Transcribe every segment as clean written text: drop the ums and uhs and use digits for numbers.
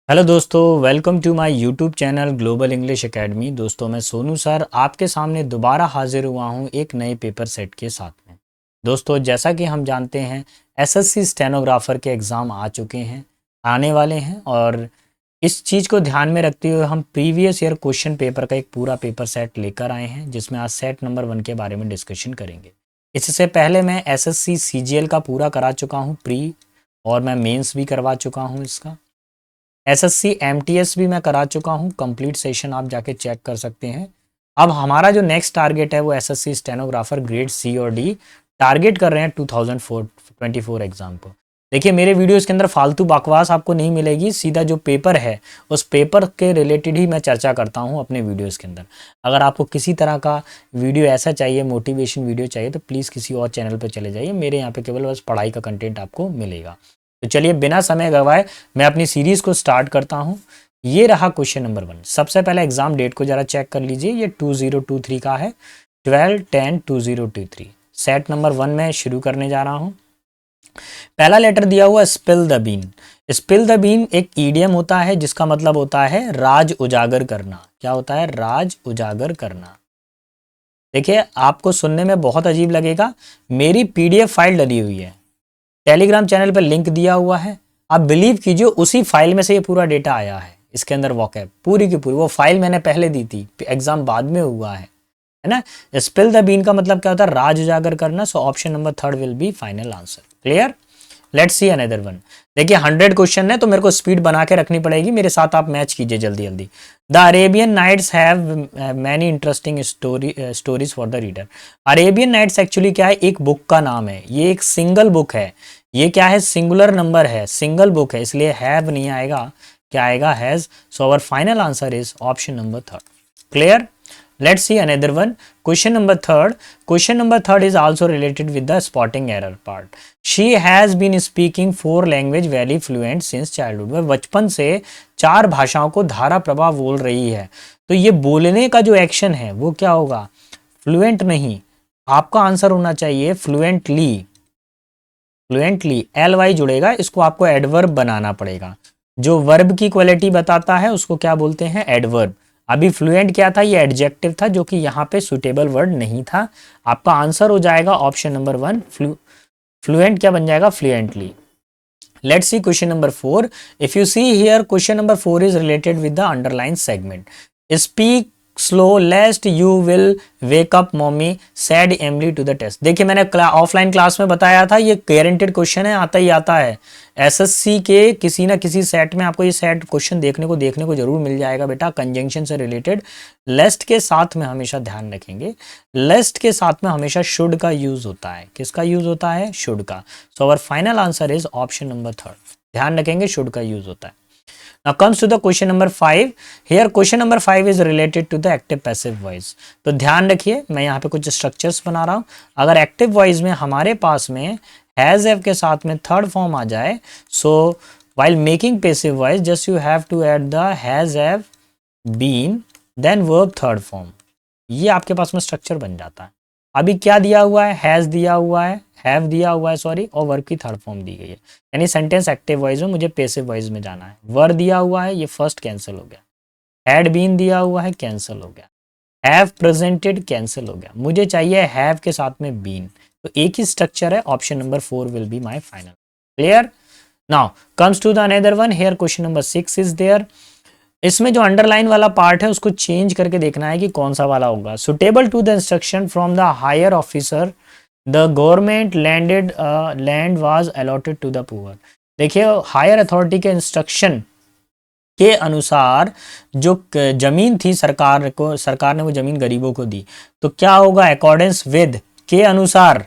Hello दोस्तों, welcome to my YouTube channel Global English Academy. दोस्तों, मैं सोनू सर आपके सामने दोबारा हाजिर हुआ हूं एक नए पेपर सेट के साथ में। दोस्तों, जैसा कि हम जानते हैं एसएससी स्टेनोग्राफर के एग्ज़ाम आ चुके हैं, आने वाले हैं और इस चीज़ को ध्यान में रखते हुए हम प्रीवियस ईयर क्वेश्चन पेपर का एक पूरा पेपर सेट लेकर आए हैं, जिसमें आज सेट नंबर 1 के बारे में डिस्कशन करेंगे। इससे पहले मैं एसएससी सीजीएल का पूरा करा चुका हूँ प्री, और मैं मेंस भी करवा चुका हूँ इसका। एसएससी एमटीएस भी मैं करा चुका हूँ, कंप्लीट सेशन आप जाके चेक कर सकते हैं। अब हमारा जो नेक्स्ट टारगेट है वो एसएससी स्टेनोग्राफर ग्रेड सी और डी टारगेट कर रहे हैं 2024 एग्जाम को। देखिए, मेरे वीडियोस के अंदर फालतू बकवास आपको नहीं मिलेगी, सीधा जो पेपर है उस पेपर के रिलेटेड ही मैं चर्चा करता हूँ अपने वीडियोस के अंदर। अगर आपको किसी तरह का वीडियो ऐसा चाहिए, मोटिवेशन वीडियो चाहिए, तो प्लीज़ किसी और चैनल पर चले जाइए। मेरे यहाँ पे केवल बस पढ़ाई का कंटेंट आपको मिलेगा। तो चलिए बिना समय गवाए मैं अपनी सीरीज को स्टार्ट करता हूं। ये रहा क्वेश्चन नंबर 1। सबसे पहले एग्जाम डेट को जरा चेक कर लीजिए, ये 2023 का है, 12/10/2023। सेट नंबर 1 में शुरू करने जा रहा हूं। पहला लेटर दिया हुआ spill the bean. Spill the bean एक ईडियम होता है जिसका मतलब होता है राज उजागर करना। क्या होता है? राज उजागर करना। देखिए, आपको सुनने में बहुत अजीब लगेगा, मेरी पीडीएफ फाइल डली हुई है, टेलीग्राम चैनल पर लिंक दिया हुआ है। आप बिलीव कीजिए, उसी फाइल में से ये पूरा डेटा आया है। इसके अंदर वोकैब पूरी की पूरी, वो फाइल मैंने पहले दी थी, एग्जाम बाद में हुआ है ना। स्पिल द बीन का मतलब क्या होता है? राज उजागर करना। सो option number 3 will be final answer. Clear? Let's see another one. देखिए, 100 क्वेश्चन है तो मेरे को स्पीड बना के रखनी पड़ेगी, मेरे साथ आप मैच कीजिए जल्दी जल्दी। The Arabian Nights have many interesting stories for the reader. Arabian Nights actually क्या है? एक बुक का नाम है, ये एक सिंगल बुक है। ये क्या है? सिंगुलर नंबर है, सिंगल बुक है, इसलिए हैव नहीं आएगा, क्या आएगा? Has. So our final answer is option number 3। Clear? Let's see another one. Question number 3. Question number 3 is also related with the spotting error part. She has been speaking 4 language very fluent since childhood. वह बचपन से 4 भाषाओं को धारा प्रवाह बोल रही है। तो ये बोलने का जो एक्शन है वो क्या होगा? फ्लुएंट नहीं, आपका आंसर होना चाहिए फ्लुएंटली। फ्लुएंटली ly जुड़ेगा, इसको आपको एडवर्ब बनाना पड़ेगा। जो वर्ब की क्वालिटी बताता है उसको क्या बोलते हैं? एडवर्ब। अभी फ्लुएंट क्या था? ये एडजेक्टिव था, जो कि यहाँ पे सुटेबल वर्ड नहीं था। आपका आंसर हो जाएगा ऑप्शन नंबर 1। फ्लुएंट क्या बन जाएगा? Fluently. Let's see question number 4. If you see here, question number 4 is related with the underline segment. Speak slow lest you will wake up mommy said Emily to the test. देखिए, मैंने offline class में बताया था, ये guaranteed question है, आता ही आता है। एसएससी के किसी ना किसी सेट में आपको ये सेट क्वेश्चन देखने को जरूर मिल जाएगा बेटा, कंजंक्शन से रिलेटेड। लेस्ट के साथ में हमेशा ध्यान रखेंगे, लेस्ट के साथ में हमेशा शुड का यूज होता है। किसका यूज होता है? शुड का। So our final answer is option number 3। ध्यान रखेंगे, शुड का यूज होता है। Now comes to the question number 5. Here question number 5 is related to the active passive voice. तो ध्यान रखिए, मैं यहाँ पे कुछ स्ट्रक्चर्स बना रहा हूँ। अगर एक्टिव वॉइस में हमारे पास में हैज हैव के साथ में थर्ड फॉर्म आ जाए, सो while making passive voice just you have to add the has have been then verb third form. ये आपके पास में स्ट्रक्चर बन जाता है। अभी क्या दिया हुआ है? हैज दिया हुआ है, हैव दिया हुआ है सॉरी, और वर्ब की थर्ड फॉर्म दी गई है। यानी सेंटेंस एक्टिव वॉइस में, मुझे पैसिव वॉइस में जाना है। वर दिया हुआ है, ये फर्स्ट कैंसिल हो गया। हैड बीन दिया हुआ है, कैंसिल हो गया। हैव प्रेजेंटेड, कैंसिल हो गया। मुझे चाहिए हैव के साथ में बीन, तो एक ही स्ट्रक्चर है। Option number 4 will be my final. Clear? Now comes to the another one. Here question number 6 is there. इसमें जो अंडरलाइन वाला पार्ट है उसको चेंज करके देखना है कि कौन सा वाला होगा। Suitable to the instruction from the higher officer the government land was allotted to the poor. देखिए, हायर अथॉरिटी के इंस्ट्रक्शन के अनुसार जो जमीन थी सरकार ने वो जमीन गरीबों को दी। तो क्या होगा? अकॉर्डेंस विद के अनुसार।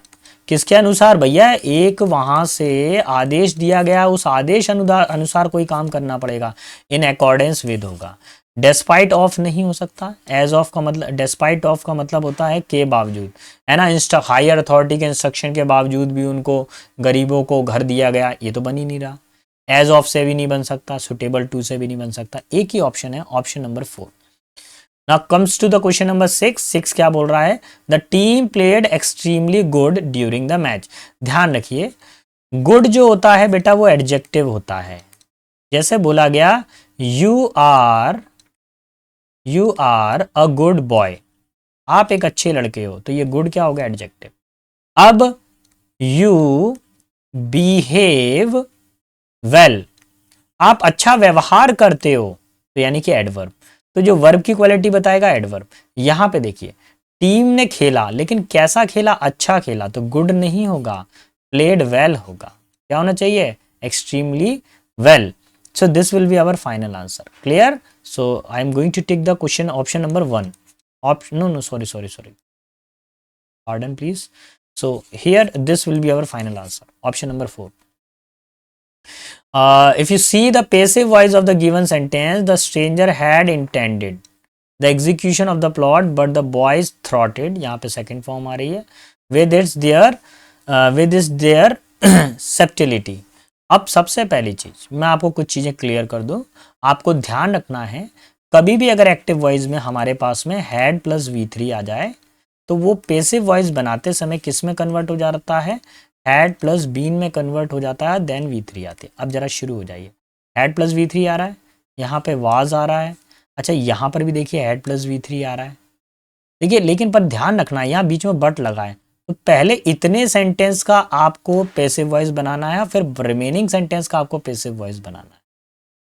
किसके अनुसार भैया? एक वहां से आदेश दिया गया, उस आदेश अनुसार कोई काम करना पड़ेगा। इन अकॉर्डेंस विद होगा। डेस्पाइट ऑफ नहीं हो सकता। एज ऑफ का मतलब, डेस्पाइट ऑफ का मतलब होता है के बावजूद, है ना। हायर अथॉरिटी के इंस्ट्रक्शन के बावजूद भी उनको गरीबों को घर दिया गया, ये तो बन ही नहीं रहा। एज ऑफ से भी नहीं बन सकता, सुटेबल टू से भी नहीं बन सकता। एक ही ऑप्शन है, option number 4। Now comes to the question number 6 क्या बोल रहा है? The team played extremely good during the match. ध्यान रखिए, गुड जो होता है बेटा वो एडजेक्टिव होता है। जैसे बोला गया you are a good boy, आप एक अच्छे लड़के हो, तो ये गुड क्या होगा, एडजेक्टिव। अब यू बिहेव वेल, आप अच्छा व्यवहार करते हो, तो यानी कि एडवर्ब। तो जो वर्ब की क्वालिटी बताएगा एडवर्ब। यहां पे देखिए, टीम ने खेला, लेकिन कैसा खेला, अच्छा खेला, तो गुड नहीं होगा, प्लेड वेल होगा। क्या होना चाहिए, extremely well. So this will be our final answer. Clear? So I am going to take the question option number 1। Option no no sorry pardon please. So here this will be our final answer, option number 4. If you see the passive voice of the given sentence, the stranger had intended the execution of the plot but the boys thwarted, यहाँ पे second form आ रही है, with this their subtlety. अब सबसे पहली चीज मैं आपको कुछ चीजें क्लियर कर दूं, आपको ध्यान रखना है, कभी भी अगर एक्टिव वॉइस में हमारे पास में हैड प्लस V3 आ जाए तो वो पेसिव वॉइस बनाते समय किस में कन्वर्ट हो जाता है, हैड प्लस बीन में कन्वर्ट हो जाता है, देन V3 आती है। अब जरा शुरू हो जाइए, हैड प्लस V3 आ रहा है, यहाँ पे वाज आ रहा है, अच्छा यहाँ पर भी देखिए हैड प्लस V3 आ रहा है। देखिए लेकिन पर ध्यान रखना है, यहाँ बीच में बट लगा है, तो पहले इतने सेंटेंस का आपको पेसिव वॉइस बनाना है, फिर रिमेनिंग सेंटेंस का आपको पेसिव वॉइस बनाना है।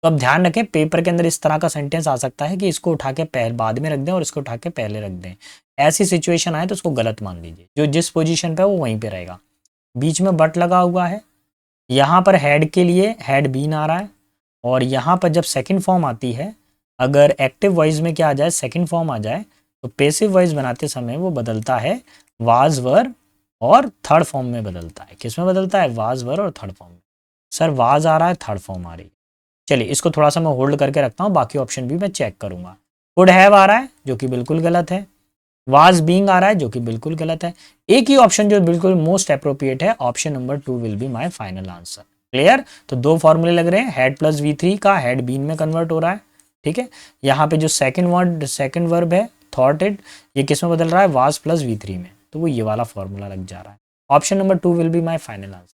तो अब ध्यान रखें, पेपर के अंदर इस तरह का सेंटेंस आ सकता है कि इसको उठा के पहले बाद में रख दें और इसको उठा के पहले रख दें। ऐसी सिचुएशन आए तो उसको गलत मान लीजिए, जो जिस पोजीशन पे है वो वहीं पे रहेगा। बीच में बट लगा हुआ है, यहाँ पर हेड के लिए हेड बीन आ रहा है, और यहाँ पर जब सेकंड फॉर्म आती है, अगर एक्टिव वॉइस में क्या आ जाए, सेकंड फॉर्म आ जाए, तो पेसिव वॉइस बनाते समय वो बदलता है वाज वर और थर्ड फॉर्म में बदलता है। किस में बदलता है, वाज वर और थर्ड फॉर्म में। सर वाज आ रहा है, थर्ड फॉर्म आ रही है। चलिए इसको थोड़ा सा मैं होल्ड करके रखता हूँ, बाकी ऑप्शन भी मैं चेक करूंगा। कुड हैव आ रहा है जो कि बिल्कुल गलत है, वाज बीइंग आ रहा है जो कि बिल्कुल गलत है। एक ही ऑप्शन जो बिल्कुल मोस्ट अप्रोप्रिएट है, option number 2 will be my final answer. Clear? तो दो फॉर्मूले लग रहे हैं, हेड प्लस V3 का हेड बीन में कन्वर्ट हो रहा है, ठीक है। यहाँ पे जो सेकंड वर्ब है थॉटेड, ये किस में बदल रहा है, वाज प्लस V3 में, तो वो ये वाला फॉर्मूला लग जा रहा है। Option number 2 will be my final answer.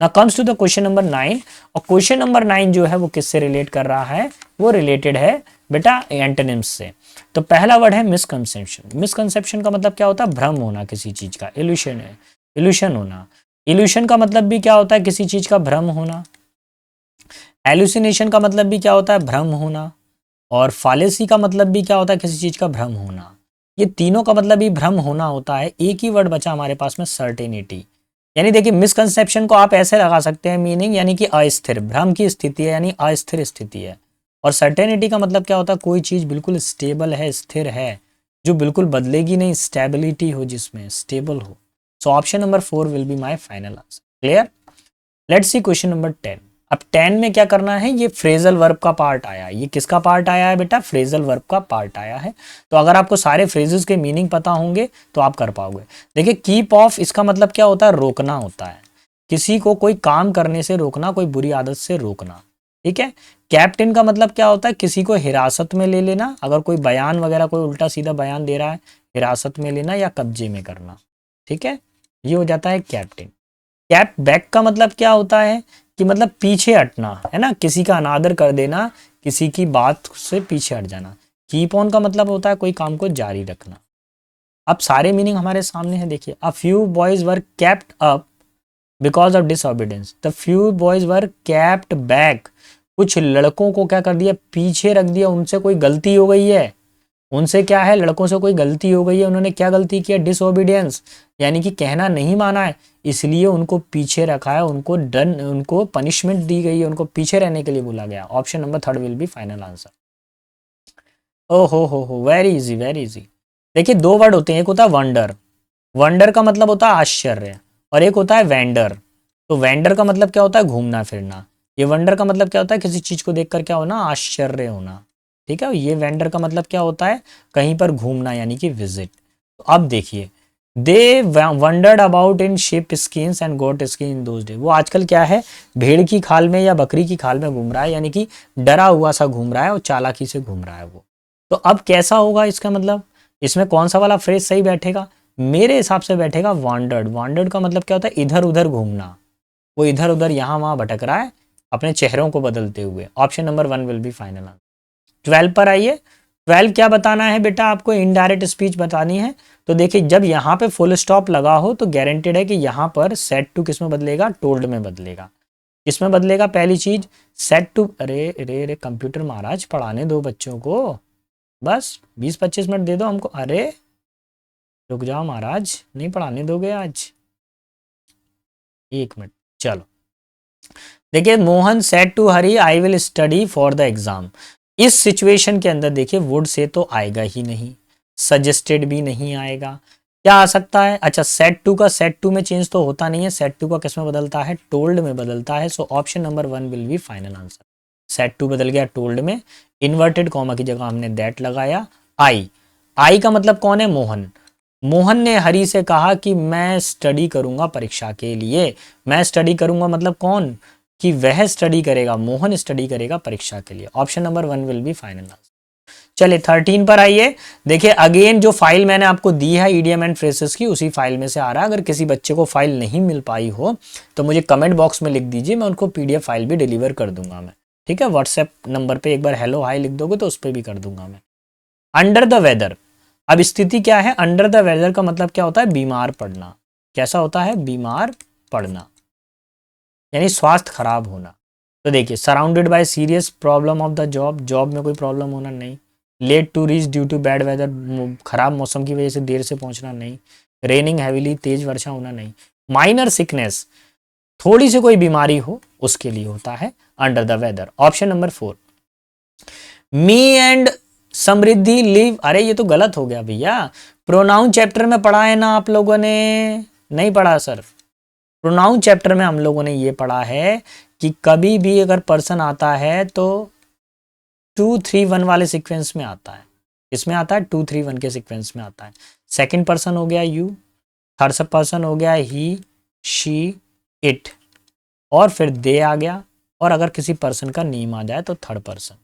Now comes to the question number 9, और क्वेश्चन नंबर 9 जो है वो किससे रिलेट कर रहा है, वो रिलेटेड है बेटा एंटोनिम्स से। तो पहला वर्ड है मिसकंसेप्शन। मिसकंसेप्शन का मतलब क्या होता है, भ्रम होना किसी चीज का, इल्यूशन है, इल्यूशन होना। इल्यूशन का मतलब भी क्या होता है, किसी चीज का भ्रम होना। एल्यूसिनेशन का मतलब भी क्या होता है, भ्रम होना। और फालेसी का मतलब भी क्या होता है, किसी चीज का भ्रम होना। ये तीनों का मतलब ही भ्रम होना होता है। एक ही वर्ड बचा हमारे पास में, सर्टेनिटी। यानी देखिए मिसकंसेप्शन को आप ऐसे लगा सकते हैं मीनिंग, यानी कि अस्थिर, भ्रम की स्थिति है, यानी अस्थिर स्थिति है। और सर्टेनिटी का मतलब क्या होता है, कोई चीज बिल्कुल स्टेबल है, स्थिर है, जो बिल्कुल बदलेगी नहीं, स्टेबिलिटी हो जिसमें, स्टेबल हो। सो option number 4 will be my final answer. Clear? Let's see question number 10। अब 10 में क्या करना है, ये फ्रेजल वर्ब का पार्ट आया है। ये किसका पार्ट आया है बेटा, फ्रेजल वर्ब का पार्ट आया है। तो अगर आपको सारे फ्रेजेस के मीनिंग पता होंगे तो आप कर पाओगे। देखिए कीप ऑफ, इसका मतलब क्या होता है, रोकना होता है, किसी को कोई काम करने से रोकना, कोई बुरी आदत से रोकना, ठीक है। कैप्टन का मतलब क्या होता है, किसी को हिरासत में ले लेना, अगर कोई बयान वगैरह कोई उल्टा सीधा बयान दे रहा है, हिरासत में लेना या कब्जे में करना, ठीक है, ये हो जाता है कैप्टन। कैप बैक का मतलब क्या होता है, कि मतलब पीछे हटना, है ना, किसी का अनादर कर देना, किसी की बात से पीछे हट जाना। कीप ऑन का मतलब होता है कोई काम को जारी रखना। अब सारे मीनिंग हमारे सामने है, देखिए। A few boys were kept up because of disobedience, the few boys were kept back, कुछ लड़कों को क्या कर दिया, पीछे रख दिया, उनसे कोई गलती हो गई है। उनसे क्या है, लड़कों से कोई गलती हो गई है, उन्होंने क्या गलती किया, डिसओबीडियंस, यानी कि कहना नहीं माना है, इसलिए उनको पीछे रखा है, उनको पनिशमेंट दी गई है, उनको पीछे रहने के लिए बोला गया। Option number 3 will be final answer. ओ हो, वेरी इजी, वेरी इजी। देखिए दो वर्ड होते हैं, एक होता है वंडर, वंडर का मतलब होता है आश्चर्य, और एक होता है वेंडर। तो वेंडर का मतलब क्या होता है, घूमना फिरना। ये वंडर का मतलब क्या होता है, किसी चीज को देखकर क्या होना, आश्चर्य होना, ठीक है। ये वेंडर का मतलब क्या होता है, कहीं पर घूमना, यानी कि विजिट। तो अब देखिए, they wondered about in sheep skins and goat skin in those day. वो आजकल क्या है, भेड़ की खाल में या बकरी की खाल में घूम रहा है, यानी कि डरा हुआ सा घूम रहा है और चालाकी से घूम रहा है वो। तो अब कैसा होगा इसका मतलब, इसमें कौन सा वाला फ्रेज सही बैठेगा, मेरे हिसाब से बैठेगा वांडर्ड। वांडर्ड का मतलब क्या होता है, इधर उधर घूमना, वो इधर उधर यहाँ वहां भटक रहा है, अपने चेहरों को बदलते हुए। Option number 1 will be final answer. 12 पर आइए। 12 क्या बताना है बेटा आपको? इनडायरेक्ट स्पीच बतानी है। तो देखिए जब यहाँ पे फुल स्टॉप लगा हो तो गारंटेड है कि यहाँ पर सेड टू किस में बदलेगा? टोल्ड में बदलेगा। किसमें बदलेगा? पहली चीज सेड टू। अरे अरे अरे कंप्यूटर महाराज पढ़ाने दो बच्चों को, बस 20-25 मिनट दे दो हमको। अरे रुक जाओ महाराज, नहीं पढ़ाने दोगे आज? 1 मिनट। चलो देखिए, Mohan said to Hari I will study for the exam. इस सिचुएशन के अंदर देखिए वुड से तो आएगा ही नहीं, सजेस्टेड भी नहीं आएगा। क्या आ सकता है? अच्छा, सेड टू का सेड टू में चेंज तो होता नहीं है, सेड टू का किस में बदलता है? टोल्ड में बदलता है। So option number 1 will be final answer. Said to बदल गया टोल्ड में, इन्वर्टेड कॉमा की जगह हमने दैट लगाया। आई, आई का मतलब कौन है? मोहन। मोहन ने हरी से कहा कि मैं स्टडी करूंगा परीक्षा के लिए। मैं स्टडी करूंगा मतलब कौन? कि वह स्टडी करेगा, मोहन स्टडी करेगा परीक्षा के लिए। Option number 1 will be final answer. चलिए 13 पर आइए। देखिए अगेन जो फाइल मैंने आपको दी है ईडियम एंड फ्रेसेस की, उसी फाइल में से आ रहा है। अगर किसी बच्चे को फाइल नहीं मिल पाई हो तो मुझे कमेंट बॉक्स में लिख दीजिए, मैं उनको पीडीएफ फाइल भी डिलीवर कर दूंगा मैं। ठीक है, व्हाट्सएप नंबर पे एक बार हेलो हाई लिख दोगे तो उस पर भी कर दूंगा मैं। अंडर द वेदर, अब स्थिति क्या है? अंडर द वेदर का मतलब क्या होता है? बीमार पड़ना। कैसा होता है? बीमार पड़ना, यानी स्वास्थ्य खराब होना। तो देखिए surrounded by serious problem of the job, job में कोई प्रॉब्लम होना नहीं। Late to reach due to bad weather, खराब मौसम की वजह से देर से पहुंचना नहीं। रेनिंग हैविली, तेज वर्षा होना नहीं। माइनर सिकनेस, थोड़ी सी कोई बीमारी हो उसके लिए होता है under the weather. Option number 4। Me and Samriddhi live, अरे ये तो गलत हो गया भैया। प्रोनाउन चैप्टर में पढ़ा है ना आप लोगों ने? नहीं पढ़ा सर। प्रोनाउन चैप्टर में हम लोगों ने ये पढ़ा है कि कभी भी अगर पर्सन आता है तो 2-3-1 वाले सीक्वेंस में आता है। इसमें आता है 2-3-1 के सीक्वेंस में आता है। सेकंड पर्सन हो गया यू, थर्ड पर्सन हो गया ही, शी, इट, और फिर दे आ गया। और अगर किसी पर्सन का नेम आ जाए तो थर्ड पर्सन।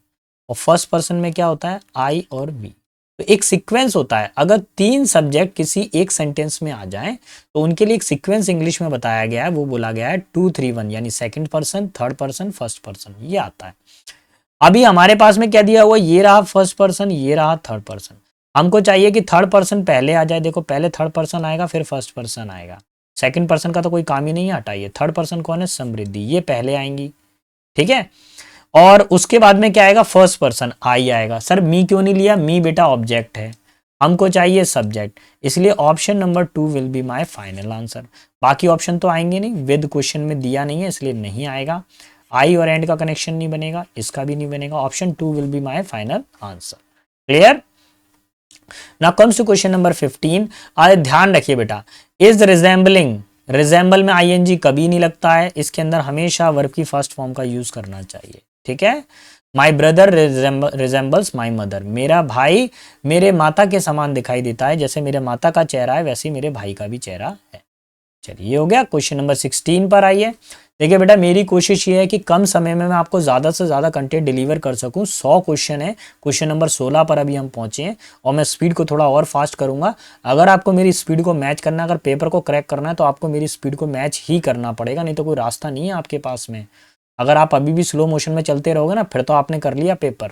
और फर्स्ट पर्सन में क्या होता है? आई और वी। तो एक सीक्वेंस होता है। अगर 3 सब्जेक्ट किसी एक सेंटेंस में आ जाएं तो उनके लिए एक सीक्वेंस इंग्लिश में बताया गया है, वो बोला गया है 2-3-1, यानी second person, third person, first person, ये आता है। अभी हमारे पास में क्या दिया हुआ? ये रहा फर्स्ट पर्सन, ये रहा थर्ड पर्सन। हमको चाहिए कि थर्ड पर्सन पहले आ जाए। देखो पहले थर्ड पर्सन आएगा फिर फर्स्ट पर्सन आएगा। सेकंड पर्सन का तो कोई काम ही नहीं है, हटाइए। थर्ड पर्सन कौन है? समृद्धि, ये पहले आएंगी। ठीक है, और उसके बाद में क्या आएगा? फर्स्ट पर्सन, आई आएगा। सर मी क्यों नहीं लिया? मी बेटा ऑब्जेक्ट है, हमको चाहिए सब्जेक्ट, इसलिए option number 2 will be my final answer. बाकी ऑप्शन तो आएंगे नहीं, विद क्वेश्चन में दिया नहीं है इसलिए नहीं आएगा। आई और एंड का कनेक्शन नहीं बनेगा, इसका भी नहीं बनेगा। Option 2 will be my final answer. Clear? Now comes to question number 15। आज ध्यान रखिए बेटा, इज रिजेंबलिंग, रिजेंबल में आईएनजी कभी नहीं लगता है, इसके अंदर हमेशा वर्ब की फर्स्ट फॉर्म का यूज करना चाहिए। ठीक है, my brother resembles my mother, मेरा भाई मेरे माता के समान दिखाई देता है, जैसे मेरे माता का चेहरा है वैसे मेरे भाई का भी चेहरा है। चलिए ये हो गया। क्वेश्चन नंबर 16 पर आइए। देखिए बेटा मेरी कोशिश ये है कि कम समय में मैं आपको ज़्यादा से ज़्यादा कंटेंट डिलीवर कर सकूं। 100 क्वेश्चन है, क्वेश्चन नंबर 16 पर अभी हम पहुंचे हैं और मैं स्पीड को थोड़ा और फास्ट करूंगा। अगर आपको मेरी स्पीड को मैच करना है, अगर पेपर को क्रैक करना है तो आपको मेरी स्पीड को मैच ही करना पड़ेगा, नहीं तो कोई रास्ता नहीं है आपके पास में। अगर आप अभी भी स्लो मोशन में चलते रहोगे ना फिर तो आपने कर लिया पेपर।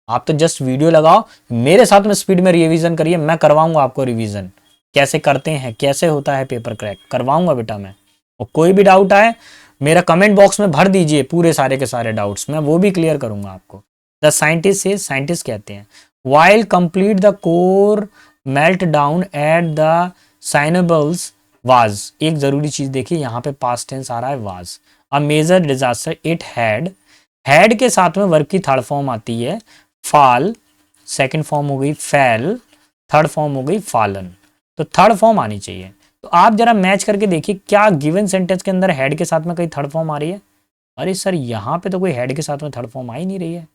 आप तो जस्ट वीडियो लगाओ, मेरे साथ में स्पीड में रिवीजन करिए, मैं करवाऊंगा आपको रिवीजन। कैसे करते हैं, कैसे होता है पेपर क्रैक, करवाऊंगा बेटा मैं। और कोई भी डाउट आए मेरा कमेंट बॉक्स में भर दीजिए, पूरे सारे के सारे डाउट्स मैं वो भी क्लियर करूंगा आपको। द साइंटिस्ट से, साइंटिस्ट कहते हैं while complete the core melt down at the साइनेबल्स वाज। एक जरूरी चीज देखिए, यहाँ पे पास्ट टेंस आ रहा है was. A major disaster it had के साथ में वर्ब की थर्ड फॉर्म आती है फाल, सेकंड फॉर्म हो गई फैल, थर्ड फॉर्म हो गई फालन। तो थर्ड फॉर्म आनी चाहिए। तो आप जरा मैच करके देखिए क्या गिवन सेंटेंस के अंदर हेड के साथ में कहीं थर्ड फॉर्म आ रही है? अरे सर यहाँ पे तो कोई हेड के साथ में थर्ड फॉर्म आ ही नहीं रही है।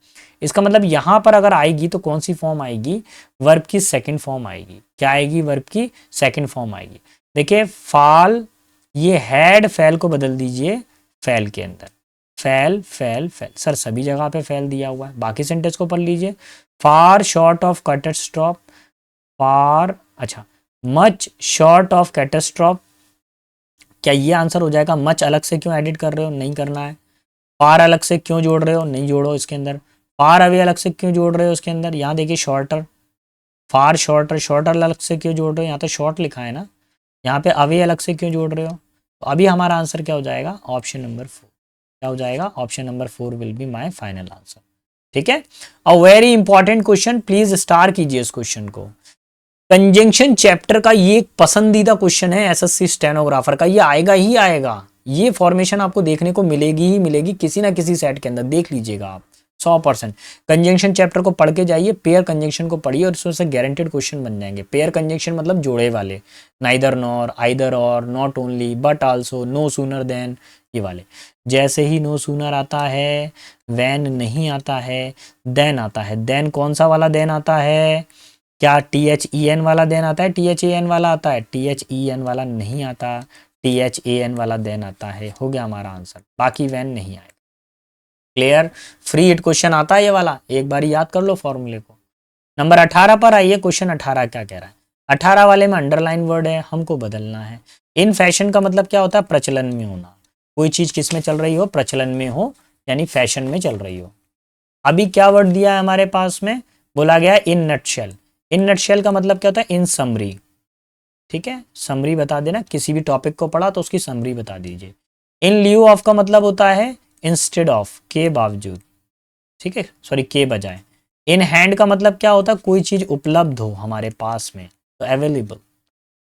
इसका मतलब यहाँ पर अगर आएगी तो कौन सी फॉर्म आएगी? वर्ब की सेकंड फॉर्म आएगी। क्या आएगी? वर्ब की सेकंड फॉर्म आएगी। देखिए फाल, ये हेड फैल को बदल दीजिए फैल के अंदर, फैल फैल फैल। सर सभी जगह पे फैल दिया हुआ है, बाकी सेंटेंस को पढ़ लीजिए। फार शॉर्ट ऑफ कैटास्ट्रॉफ, फार, अच्छा मच शॉर्ट ऑफ कैटास्ट्रॉफ। क्या ये आंसर हो जाएगा? मच अलग से क्यों एडिट कर रहे हो? नहीं करना है। फार अलग से क्यों जोड़ रहे हो, नहीं जोड़ो इसके अंदर। फार अवे अलग से क्यों जोड़ रहे हो उसके अंदर, यहाँ देखिए शॉर्टर, फार शॉर्टर, शॉर्टर अलग से क्यों जोड़ रहे हो, यहाँ तो शॉर्ट लिखा है ना, यहाँ पे अवे अलग से क्यों जोड़ रहे हो। तो अभी हमारा आंसर क्या हो जाएगा, ऑप्शन नंबर 4। क्या हो जाएगा, option number 4 will be my final answer. ठीक है, a very important question, please star कीजिए इस क्वेश्चन को। कंजंक्शन चैप्टर का ये एक पसंदीदा क्वेश्चन है एसएससी स्टेनोग्राफर का, ये आएगा ही आएगा, ये फॉर्मेशन आपको देखने को मिलेगी ही मिलेगी किसी ना किसी सेट के अंदर, देख लीजिएगा आप 100%। कंजंक्शन चैप्टर को पढ़ के जाइए, पेयर कंजंक्शन को पढ़िए और उसमें से गारंटेड क्वेश्चन बन जाएंगे। पेयर कंजंक्शन मतलब जोड़े वाले, neither nor, either or, not only, but also, no sooner than, ये वाले। जैसे ही नो सूनर आता है, वैन नहीं आता है, देन आता है। देन कौन सा वाला देन आता है, क्या THEN वाला देन आता है, THAN वाला आता है, THEN वाला नहीं आता, THAN वाला देन आता है। हो गया हमारा आंसर, बाकी वैन नहीं आएगा। क्लियर, फ्री हिट क्वेश्चन आता है ये वाला, एक बार याद कर लो फॉर्मूले को। नंबर 18 पर आइए, क्वेश्चन 18 क्या कह रहा है। 18 वाले में अंडरलाइन वर्ड है, हमको बदलना है। इन फैशन का मतलब क्या होता है, प्रचलन में होना, कोई चीज किस में चल रही हो, प्रचलन में हो, यानी फैशन में चल रही हो। अभी क्या वर्ड दिया है हमारे पास में, बोला गया इन नटशेल। इन नटशेल का मतलब क्या होता है, इन समरी। ठीक है, समरी बता देना, किसी भी टॉपिक को पढ़ा तो उसकी समरी बता दीजिए। इन ल्यू ऑफ का मतलब होता है इंस्टेड ऑफ, के बावजूद, ठीक है, सॉरी के बजाय। इन हैंड का मतलब क्या होता है, कोई चीज उपलब्ध हो हमारे पास में, तो अवेलेबल।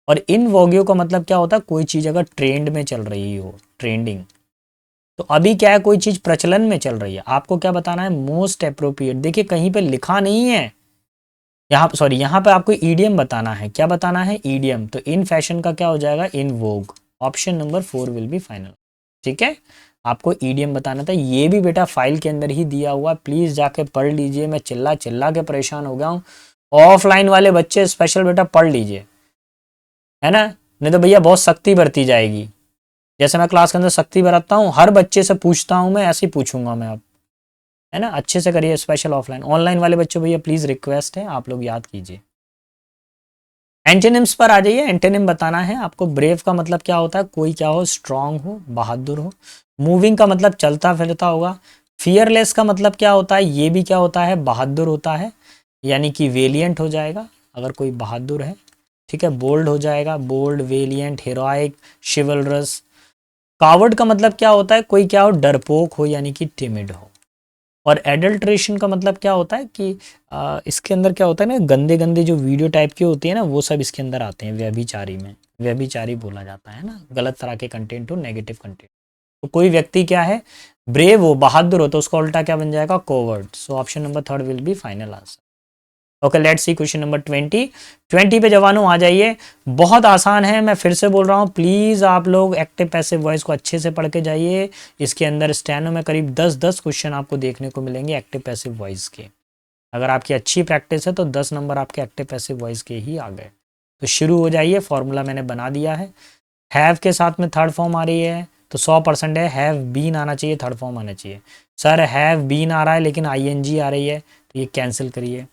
और इन वोग्यो का मतलब क्या होता है, कोई चीज अगर ट्रेंड में चल रही हो, ट्रेंडिंग। तो अभी क्या है, कोई चीज प्रचलन में चल रही है, आपको क्या बताना है, मोस्ट अप्रोप्रिएट। देखिए कहीं पे लिखा नहीं है, यहाँ सॉरी यहाँ पे आपको ईडियम बताना है, क्या बताना है, ईडियम। तो इन फैशन का क्या हो जाएगा, in vogue. Option number 4 will be final. ठीक है, आपको ईडियम बताना था, ये भी बेटा फाइल के अंदर ही दिया हुआ, प्लीज जाके पढ़ लीजिए। मैं चिल्ला चिल्ला के परेशान हो गया हूँ, ऑफलाइन वाले बच्चे स्पेशल बेटा पढ़ लीजिए, है ना, नहीं तो भैया बहुत सख्ती बरती जाएगी। जैसे मैं क्लास के अंदर सख्ती बरतता हूँ, हर बच्चे से पूछता हूँ मैं, ऐसे ही पूछूंगा मैं अब, है ना। अच्छे से करिए स्पेशल ऑफलाइन, ऑनलाइन वाले बच्चों भैया प्लीज रिक्वेस्ट है आप लोग याद कीजिए। एंटेनिम्स पर आ जाइए, एंटेनिम बताना है आपको। ब्रेव का मतलब क्या होता है, कोई क्या हो, स्ट्रांग हो, बहादुर हो। मूविंग का मतलब चलता फिरता होगा। फियरलेस का मतलब क्या होता है, ये भी क्या होता है, बहादुर होता है, यानी कि वेलियंट हो जाएगा अगर कोई बहादुर है। ठीक है, बोल्ड हो जाएगा, बोल्ड, वेलियंट, हेरोइक, शिवलरस। कावर्ड का मतलब क्या होता है, कोई क्या हो, डरपोक हो, यानी कि टिमिड हो। और एडल्ट्रेशन का मतलब क्या होता है कि इसके अंदर क्या होता है ना, गंदे गंदे जो वीडियो टाइप की होती है ना, वो सब इसके अंदर आते हैं। व्यभिचारी में व्यभिचारी बोला जाता है ना, गलत तरह के कंटेंट हो, नेगेटिव कंटेंट। तो कोई व्यक्ति क्या है, ब्रेव हो, बहादुर हो, तो उसका उल्टा क्या बन जाएगा, coward. So option number 3 will be final answer. Okay, let's see question number 20 पे जवानों आ जाइए। बहुत आसान है, मैं फिर से बोल रहा हूँ, प्लीज आप लोग एक्टिव पैसिव वॉइस को अच्छे से पढ़ के जाइए। इसके अंदर स्टेनो में करीब 10-10 क्वेश्चन आपको देखने को मिलेंगे एक्टिव पैसिव वॉइस के। अगर आपकी अच्छी प्रैक्टिस है तो 10 नंबर आपके एक्टिव पैसिव वॉइस के ही आ गए। तो शुरू हो जाइए, फॉर्मूला मैंने बना दिया है। हैव के साथ में थर्ड फॉर्म आ रही है तो 100% है, हैव बीन आना चाहिए, थर्ड फॉर्म आना चाहिए। सर हैव बीन आ रहा है लेकिन ING आ रही है, तो ये कैंसिल करिए।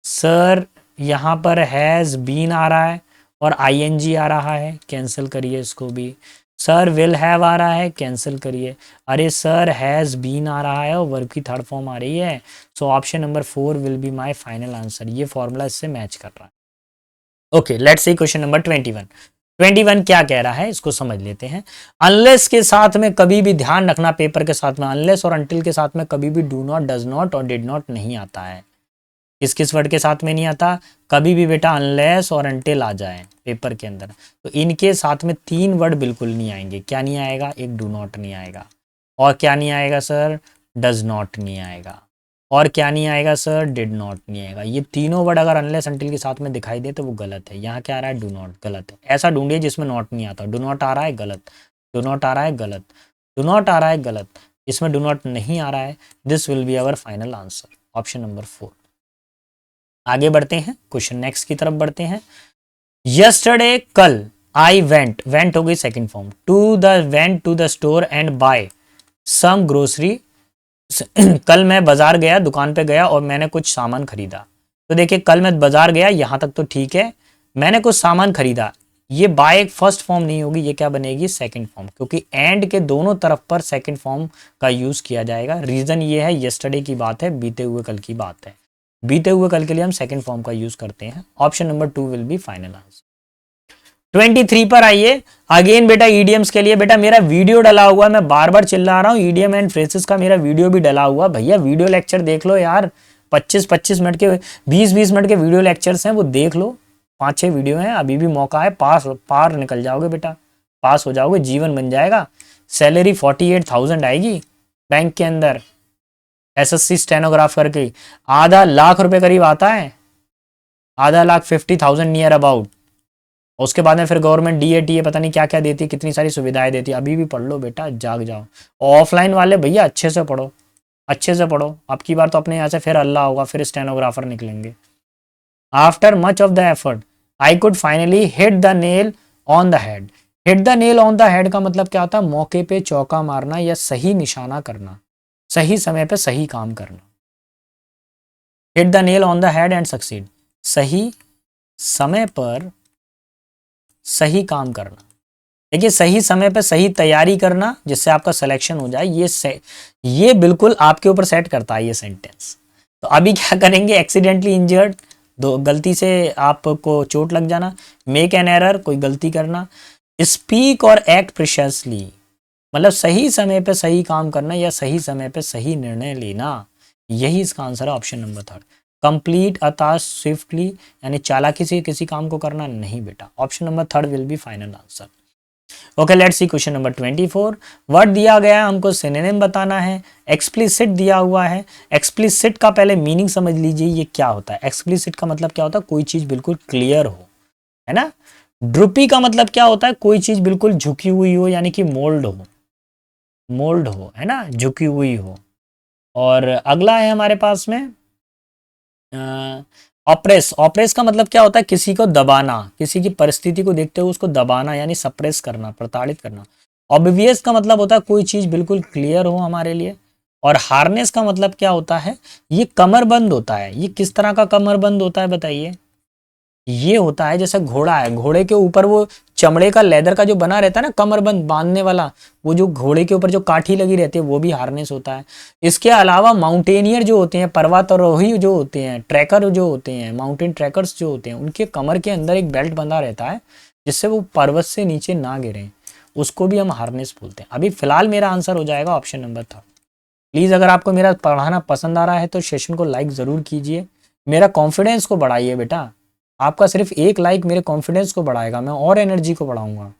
सर यहाँ पर हैज़ बीन आ रहा है और ING आ रहा है, कैंसिल करिए इसको भी। सर विल हैव आ रहा है, कैंसिल करिए। अरे सर हैज़ बीन आ रहा है और वर्ब की थर्ड फॉर्म आ रही है। So option number 4 will be my final answer. ये फॉर्मूला इससे मैच कर रहा है। Okay, let's see question number 21 क्या कह रहा है, इसको समझ लेते हैं। अनलेस के साथ में कभी भी ध्यान रखना, पेपर के साथ में अनलेस और अंटिल के साथ में कभी भी डू नॉट, डज नॉट और डिड नॉट नहीं आता है। किस किस वर्ड के साथ में नहीं आता, कभी भी बेटा अनलेस और अनटिल आ जाए पेपर के अंदर तो इनके साथ में 3 वर्ड बिल्कुल नहीं आएंगे। क्या नहीं आएगा, एक डू नॉट नहीं आएगा, और क्या नहीं आएगा सर, डज नॉट नहीं आएगा, और क्या नहीं आएगा सर, डिड नॉट नहीं आएगा। ये तीनों वर्ड अगर अनलेस अनटिल के साथ में दिखाई दे तो वो गलत है। यहाँ क्या आ रहा है, डू नॉट, गलत है। ऐसा ढूंढिए जिसमें नॉट नहीं आता। डू नॉट आ रहा है, गलत। डू नॉट आ रहा है, गलत। डू नॉट आ रहा है, गलत। इसमें डू नॉट नहीं आ रहा है। This will be our final answer, option number 4। आगे बढ़ते हैं, क्वेश्चन नेक्स्ट की तरफ बढ़ते हैं। यस्टरडे, कल, आई वेंट हो गई second form, went to the store and buy some grocery. कल मैं बाजार गया, दुकान पे गया और मैंने कुछ सामान खरीदा। तो देखिए कल मैं बाजार गया, यहां तक तो ठीक है, मैंने कुछ सामान खरीदा, ये बाय फर्स्ट फॉर्म नहीं होगी, ये क्या बनेगी, सेकंड फॉर्म, क्योंकि एंड के दोनों तरफ पर सेकंड फॉर्म का यूज किया जाएगा। रीजन ये है, यस्टरडे की बात है, बीते हुए कल की बात है, बीते हुए कल के लिए हम सेकंड फॉर्म का यूज करते हैं। Option number 2 will be final answer. 23 पर आइए। अगेन बेटा ईडियम्स के लिए, बेटा मेरा वीडियो डला हुआ, मैं बार बार चिल्ला रहा हूँ, ईडियम एंड फ्रेजेस का मेरा वीडियो भी डला हुआ। भैया वीडियो लेक्चर देख लो यार, 25-25 मिनट के, 20-20 मिनट के वीडियो लेक्चर्स हैं, वो देख लो। 5-6 वीडियो हैं, अभी भी मौका है, पार निकल जाओगे बेटा, पास हो जाओगे, जीवन बन जाएगा। सैलरी 48,000 आएगी बैंक के अंदर, एसएससी स्टेनोग्राफ करके आधा लाख रुपए करीब आता है, आधा लाख, 50,000 नियर अबाउट। उसके बाद में फिर गवर्नमेंट डीएटीए पता नहीं क्या क्या देती है, कितनी सारी सुविधाएं देती है। अभी भी पढ़ लो बेटा, जाग जाओ। ऑफलाइन वाले भैया अच्छे से पढ़ो, अच्छे से पढ़ो, अब की बार तो अपने यहाँ से फिर अल्लाह होगा, फिर स्टेनोग्राफर निकलेंगे। After much of the effort I could finally hit the nail on the head. Hit the nail on the head का मतलब क्या होता है, मौके पे चौका मारना या सही निशाना करना, सही समय पे सही काम करना। Hit the nail on the head and succeed, सही समय पर सही काम करना। देखिए सही समय पे सही तैयारी करना जिससे आपका सिलेक्शन हो जाए, ये बिल्कुल आपके ऊपर सेट करता है ये सेंटेंस। तो अभी क्या करेंगे, एक्सीडेंटली इंजर्ड, दो गलती से आपको चोट लग जाना, मेक एन एरर, कोई गलती करना, स्पीक और एक्ट प्रिशियसली, मतलब सही समय पे सही काम करना या सही समय पे सही निर्णय लेना, यही इसका आंसर है ऑप्शन नंबर 3। कंप्लीट अ टास्क स्विफ्टली, यानी चालाकी से किसी काम को करना नहीं बेटा, option number 3 will be final answer. Okay let's see question number 24। Word दिया गया है, हमको सिनोनिम बताना है। एक्सप्लिसिट दिया हुआ है। एक्सप्लिसिट का पहले मीनिंग समझ लीजिए, ये क्या होता है। एक्सप्लिसिट का मतलब क्या होता है, कोई चीज बिल्कुल क्लियर हो, है ना। ड्रूपी का मतलब क्या होता है, कोई चीज बिल्कुल झुकी हुई हो, यानी कि मोल्ड हो, मोल्ड हो, है ना, झुकी हुई हो। और अगला है हमारे पास में ऑप्रेस। ऑप्रेस का मतलब क्या होता है, किसी को दबाना, किसी की परिस्थिति को देखते हुए उसको दबाना, यानी सप्रेस करना, प्रताड़ित करना। ऑब्वियस का मतलब होता है कोई चीज बिल्कुल क्लियर हो हमारे लिए। और हार्नेस का मतलब क्या होता है, ये कमरबंद होता है। ये किस तरह का कमरबंद होता है बताइए, ये होता है जैसे घोड़ा है, घोड़े के ऊपर वो चमड़े का लेदर का जो बना रहता है ना कमरबंद बांधने वाला, वो जो घोड़े के ऊपर जो काठी लगी रहती है वो भी हार्नेस होता है। इसके अलावा माउंटेनियर जो होते हैं, पर्वतारोही जो होते हैं, ट्रैकर जो होते हैं, माउंटेन ट्रैकर्स जो होते हैं, उनके कमर के अंदर एक बेल्ट बंधा रहता है जिससे वो पर्वत से नीचे ना गिरे, उसको भी हम हार्नेस बोलते हैं। अभी फिलहाल मेरा आंसर हो जाएगा ऑप्शन नंबर 3। प्लीज अगर आपको मेरा पढ़ाना पसंद आ रहा है तो सेशन को लाइक जरूर कीजिए, मेरा कॉन्फिडेंस को बढ़ाइए बेटा। आपका सिर्फ एक लाइक मेरे कॉन्फिडेंस को बढ़ाएगा, मैं और एनर्जी को बढ़ाऊंगा।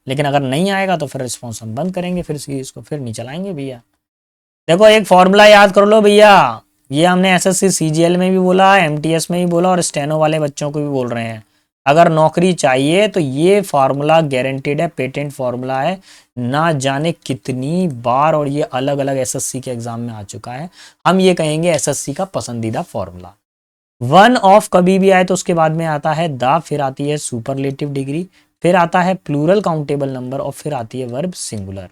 लेकिन अगर नहीं आएगा तो फिर रिस्पॉन्स हम बंद करेंगे, फिर सीरीज को फिर नहीं चलाएंगे भैया। देखो एक फॉर्मूला याद कर लो भैया, ये हमने एसएससी सीजीएल में भी बोला, एमटीएस में भी बोला, और स्टेनो वाले बच्चों को भी बोल रहे हैं। अगर नौकरी चाहिए तो ये फार्मूला गारंटेड है, पेटेंट फार्मूला है, ना जाने कितनी बार, और ये अलग अलग एसएससी के एग्जाम में आ चुका है। हम ये कहेंगे एसएससी का पसंदीदा फार्मूला। वन ऑफ कभी भी आए तो उसके बाद में आता है द, फिर आती है सुपरलेटिव डिग्री, फिर आता है प्लूरल काउंटेबल नंबर, और फिर आती है वर्ब सिंगुलर।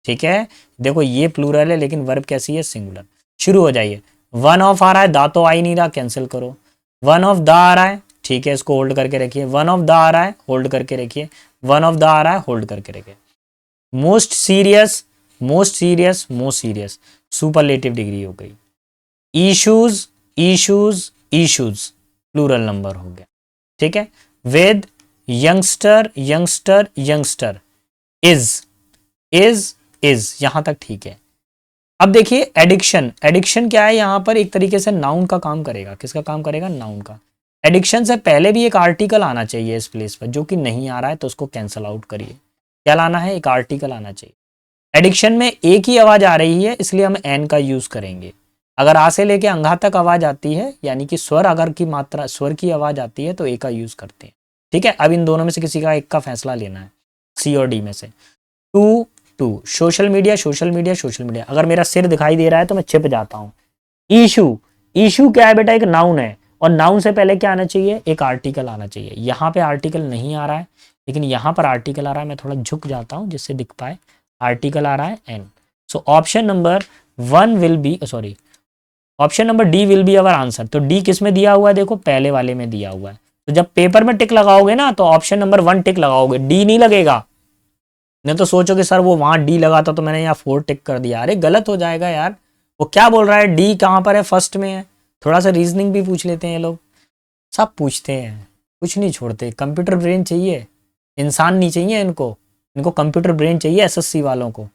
ठीक है, देखो ये प्लूरल है लेकिन वर्ब कैसी है, सिंगुलर। शुरू हो जाइए। वन ऑफ आ रहा है, दा तो आ ही नहीं रहा, कैंसिल करो। वन ऑफ द आ रहा है, ठीक है, इसको होल्ड करके रखिए। वन ऑफ द आ रहा है, होल्ड करके रखिए। वन ऑफ द आ रहा है, होल्ड करके रखिए। Most serious, most serious, most serious, superlative degree हो गई। Issues, issues, issues, plural number हो गया। ठीक है, with, youngster, youngster, youngster, is, is, यहां तक ठीक है। अब देखिए एडिक्शन, एडिक्शन क्या है, यहां पर एक तरीके से नाउन का काम करेगा। किसका काम करेगा, नाउन का। एडिक्शन से पहले भी एक आर्टिकल आना चाहिए इस प्लेस पर, जो कि नहीं आ रहा है तो उसको कैंसल आउट करिए। क्या लाना है, एक आर्टिकल आना चाहिए। एडिक्शन में एक ही आवाज आ रही है इसलिए हम एन का यूज करेंगे। अगर आ से लेके अंघा तक आवाज आती है, यानी कि स्वर अगर की मात्रा, स्वर की आवाज आती है तो ए का यूज करते हैं। ठीक है, अब इन दोनों में से किसी का एक का फैसला लेना है, सी और डी में से। To, to, social media, social media, social media. अगर मेरा सिर दिखाई दे रहा है तो मैं छिप जाता हूँ। इशू, इशू क्या है बेटा, एक नाउन है, और नाउन से पहले क्या आना चाहिए, एक आर्टिकल आना चाहिए। यहाँ पे आर्टिकल नहीं आ रहा है लेकिन यहाँ पर आर्टिकल आ रहा है, मैं थोड़ा झुक जाता हूँ जिससे दिख पाए। आर्टिकल आ रहा है an. So option number 1 will be, sorry, option number D will be our answer. तो डी किस में दिया हुआ है, देखो पहले वाले में दिया हुआ है। तो जब पेपर में टिक लगाओगे ना तो ऑप्शन नंबर 1 टिक लगाओगे, डी नहीं लगेगा। नहीं तो सोचोगे सर वो वहां डी लगा था तो मैंने यहाँ 4 टिक कर दिया, अरे गलत हो जाएगा यार। वो क्या बोल रहा है, डी कहाँ पर है, फर्स्ट में है। थोड़ा सा रीजनिंग भी पूछ लेते हैं ये लोग, सब पूछते हैं, कुछ नहीं छोड़ते। कंप्यूटर ब्रेन चाहिए, इंसान नहीं चाहिए इनको, इनको कंप्यूटर ब्रेन चाहिए एसएससी वालों को।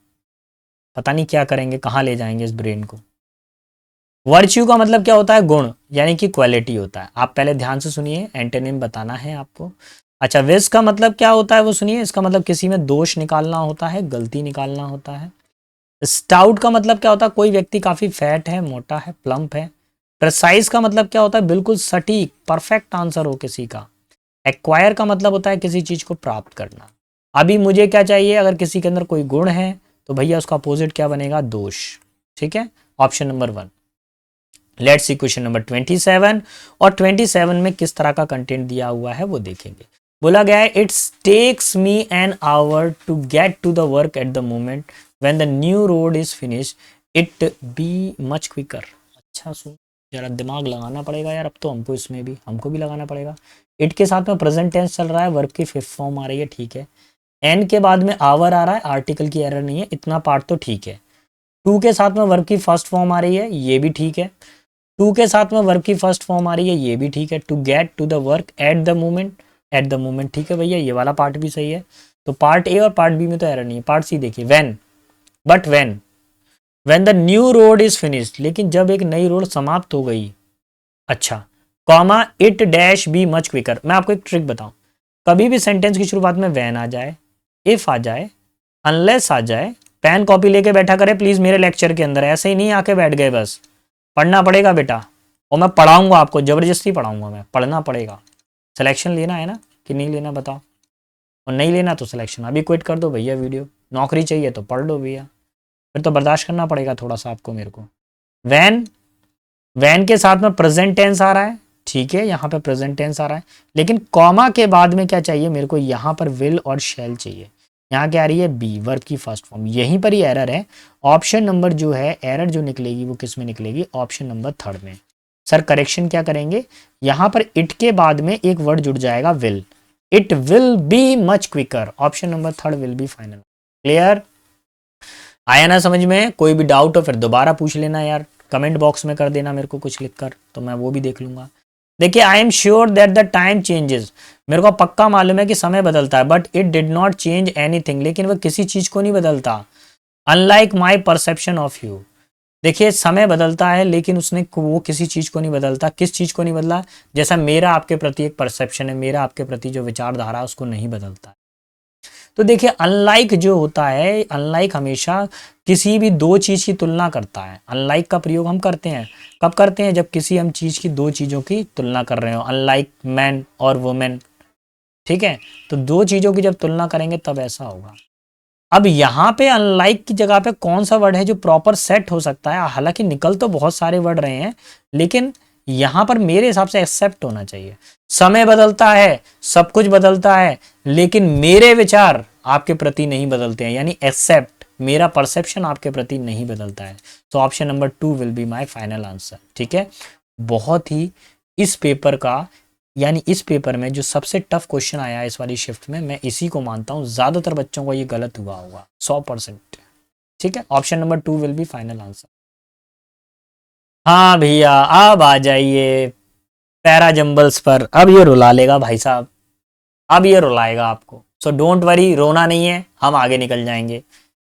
पता नहीं क्या करेंगे, कहाँ ले जाएंगे इस ब्रेन को। वर्च्यू का मतलब क्या होता है, गुण यानी कि क्वालिटी होता है। आप पहले ध्यान से सुनिए, एंटोनिम बताना है आपको। अच्छा, विस का मतलब क्या होता है वो सुनिए, इसका मतलब किसी में दोष निकालना होता है, गलती निकालना होता है। स्टाउट का मतलब क्या होता है, कोई व्यक्ति काफी फैट है, मोटा है, प्लम्प है। प्रिसाइज का मतलब क्या होता है, बिल्कुल सटीक, परफेक्ट आंसर हो किसी का। एक्वायर का मतलब होता है किसी चीज को प्राप्त करना। अभी मुझे क्या चाहिए, अगर किसी के अंदर कोई गुण है तो भैया उसका अपोजिट क्या बनेगा, दोष। ठीक है, option number 1। Let's see question number 27। और 27 में किस तरह का कंटेंट दिया हुआ है वो देखेंगे। बोला गया है, it's takes me an hour to get to the work at the moment when the new road is finish it be much quicker. अच्छा सुन, जरा दिमाग लगाना पड़ेगा यार, अब तो हमको इसमें भी हमको भी लगाना पड़ेगा। इट के साथ में प्रेजेंट टेंस चल रहा है, वर्ब की 5th फॉर्म आ रही है, ठीक है। एन के बाद में आवर आ रहा है, आर्टिकल की एरर नहीं है, इतना पार्ट तो ठीक है। टू के साथ में वर्ब की फर्स्ट फॉर्म आ रही है, ये भी ठीक है। टू के साथ में वर्ब की फर्स्ट फॉर्म आ रही है, ये भी ठीक है। To get to the work at the moment, at the moment ठीक है भैया, ये वाला पार्ट भी सही है। तो पार्ट ए और पार्ट बी में तो एरर नहीं है। पार्ट सी देखिए, when, but when the new road is finished, लेकिन जब एक नई रोड समाप्त हो गई। अच्छा, comma it dash be much quicker. मैं आपको एक ट्रिक बताऊं, कभी भी सेंटेंस की शुरुआत में व्हेन आ जाए, इफ आ जाए, अनलेस आ जाए, पेन कॉपी लेके बैठा करे प्लीज मेरे लेक्चर के अंदर, ऐसे ही नहीं आके बैठ गए बस। पढ़ना पड़ेगा बेटा, और मैं पढ़ाऊंगा आपको, जबरदस्ती पढ़ाऊंगा मैं, पढ़ना पड़ेगा। सिलेक्शन लेना है ना कि नहीं लेना बताओ, और नहीं लेना तो सिलेक्शन अभी क्विट कर दो भैया वीडियो। नौकरी चाहिए तो पढ़ लो भैया, फिर तो बर्दाश्त करना पड़ेगा थोड़ा सा आपको मेरे को। वैन, वैन के साथ में प्रेजेंट टेंस आ रहा है, ठीक है, यहाँ पे प्रेजेंट टेंस आ रहा है, लेकिन कॉमा के बाद में क्या चाहिए मेरे को, यहाँ पर विल और शेल चाहिए। यहाँ क्या आ रही है, बी, वर्ब की फर्स्ट फॉर्म, यहीं पर ही एरर है। ऑप्शन नंबर जो है, एरर जो निकलेगी वो किस में निकलेगी, ऑप्शन नंबर 3 में। सर करेक्शन क्या करेंगे, यहाँ पर इट के बाद में एक वर्ड जुड़ जाएगा will, it will be much quicker, option number 3 will be final. Clear, आया ना समझ में? कोई भी डाउट हो फिर दोबारा पूछ लेना यार, कमेंट बॉक्स में कर देना मेरे को कुछ लिखकर, तो मैं वो भी देख लूंगा। देखिए, I am sure that the time changes, मेरे को पक्का मालूम है कि समय बदलता है, but it did not change anything, लेकिन वह किसी चीज को नहीं बदलता। Unlike my perception of you, देखिए समय बदलता है लेकिन उसने वो किसी चीज को नहीं बदलता। किस चीज को नहीं बदला, जैसा मेरा आपके प्रति एक परसेप्शन है, मेरा आपके प्रति जो विचारधारा है उसको नहीं बदलता। तो देखिए, अनलाइक जो होता है, अनलाइक हमेशा किसी भी दो चीज की तुलना करता है। अनलाइक का प्रयोग हम करते हैं, कब करते हैं, जब किसी हम चीज की दो चीजों की तुलना कर रहे हो, अनलाइक मैन और वुमेन, ठीक है। तो दो चीजों की जब तुलना करेंगे तब ऐसा होगा। अब यहाँ पे अनलाइक की जगह पे कौन सा वर्ड है जो प्रॉपर सेट हो सकता है, हालांकि निकल तो बहुत सारे वर्ड रहे हैं, लेकिन यहाँ पर मेरे हिसाब से एक्सेप्ट होना चाहिए। समय बदलता है, सब कुछ बदलता है, लेकिन मेरे विचार आपके प्रति नहीं बदलते हैं, यानी एक्सेप्ट, मेरा परसेप्शन आपके प्रति नहीं बदलता है। तो option number 2 will be my final answer, ठीक है। बहुत ही इस पेपर का, यानी इस पेपर में जो सबसे टफ क्वेश्चन आया है इस वाली शिफ्ट में, मैं इसी को मानता हूं ज्यादातर बच्चों को ये गलत हुआ होगा 100%, ठीक है। Option number 2 will be final answer. हाँ भैया, अब आ जाइए पैरा जंबल्स पर, अब ये रुला लेगा भाई साहब, अब ये रुलाएगा आपको। सो डोंट वरी, रोना नहीं है, हम आगे निकल जाएंगे।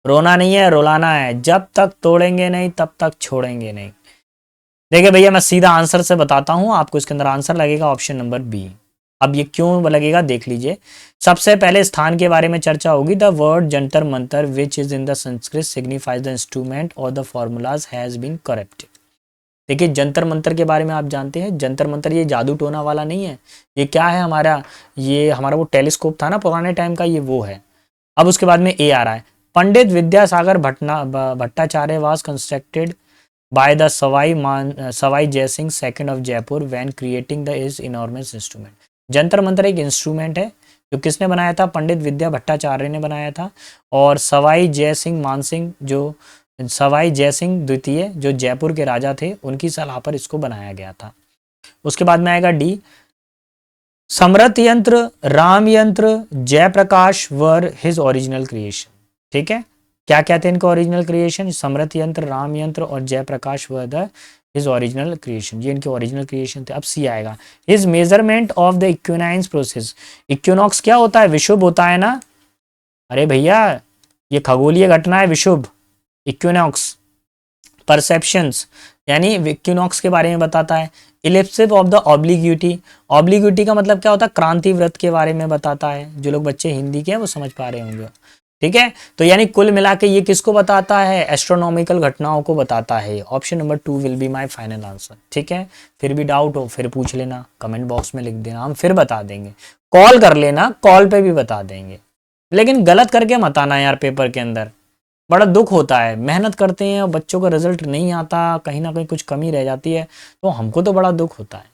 रोना नहीं है, रुलाना है, जब तक तोड़ेंगे नहीं तब तक छोड़ेंगे नहीं। देखिए भैया, मैं सीधा आंसर से बताता हूं आपको, इसके अंदर आंसर लगेगा ऑप्शन नंबर बी। अब ये क्यों लगेगा देख लीजिए। सबसे पहले स्थान के बारे में चर्चा होगी। The word Jantar Mantar which is in the Sanskrit signifies the instrument और the formulas has been corrected. देखिए, जंतर मंतर के बारे में आप जानते हैं, जंतर मंतर ये जादू टोना वाला नहीं है, ये क्या है हमारा, ये हमारा वो टेलीस्कोप था ना पुराने टाइम का, ये वो है। अब उसके बाद में ए आ रहा है, Pandit Vidyasagar Bhattacharya was constructed by the Savai Jai Singh II of Jaipur when creating the is enormous instrument। Jantar Mantar एक इंस्ट्रूमेंट है जो किसने बनाया था, पंडित विद्या भट्टाचार्य ने बनाया था, और सवाई जय सिंह मानसिंह, जो सवाई जय सिंह द्वितीय जो जयपुर के राजा थे, उनकी सलाह पर इसको बनाया गया था। उसके बाद में आएगा डी, समरथ Yantra, Ram Yantra, Jayaprakash were his original creation. ठीक है, क्या क्या थे इनका ओरिजिनल क्रिएशन? समरथ यंत्र, राम यंत्र और Jayaprakash were the his original creation, ये इनके ओरिजिनल क्रिएशन थे। अब सी आएगा, his measurement of the equinoxes process. Equinox क्या होता है? विषुव होता है ना। अरे भैया, ये खगोलीय घटना है विषुव। इक्विनॉक्स, परसेप्शंस यानी इक्विनॉक्स के बारे में बताता है। इलिप्सिस ऑफ द ऑब्लिग्यूटी, ऑब्लिग्यूटी का मतलब क्या होता है? क्रांति व्रत के बारे में बताता है। जो लोग बच्चे हिंदी के हैं वो समझ पा रहे होंगे। ठीक है, तो यानी कुल मिला के ये किसको बताता है? एस्ट्रोनॉमिकल घटनाओं को बताता है। Option number 2 will be my final answer. ठीक है, फिर भी डाउट हो फिर पूछ लेना, कमेंट बॉक्स में लिख देना, हम फिर बता देंगे। कॉल कर लेना, कॉल पे भी बता देंगे, लेकिन गलत करके मत आना यार। पेपर के अंदर बड़ा दुख होता है, मेहनत करते हैं और बच्चों का रिजल्ट नहीं आता, कहीं ना कहीं कुछ कमी रह जाती है, तो हमको तो बड़ा दुख होता है।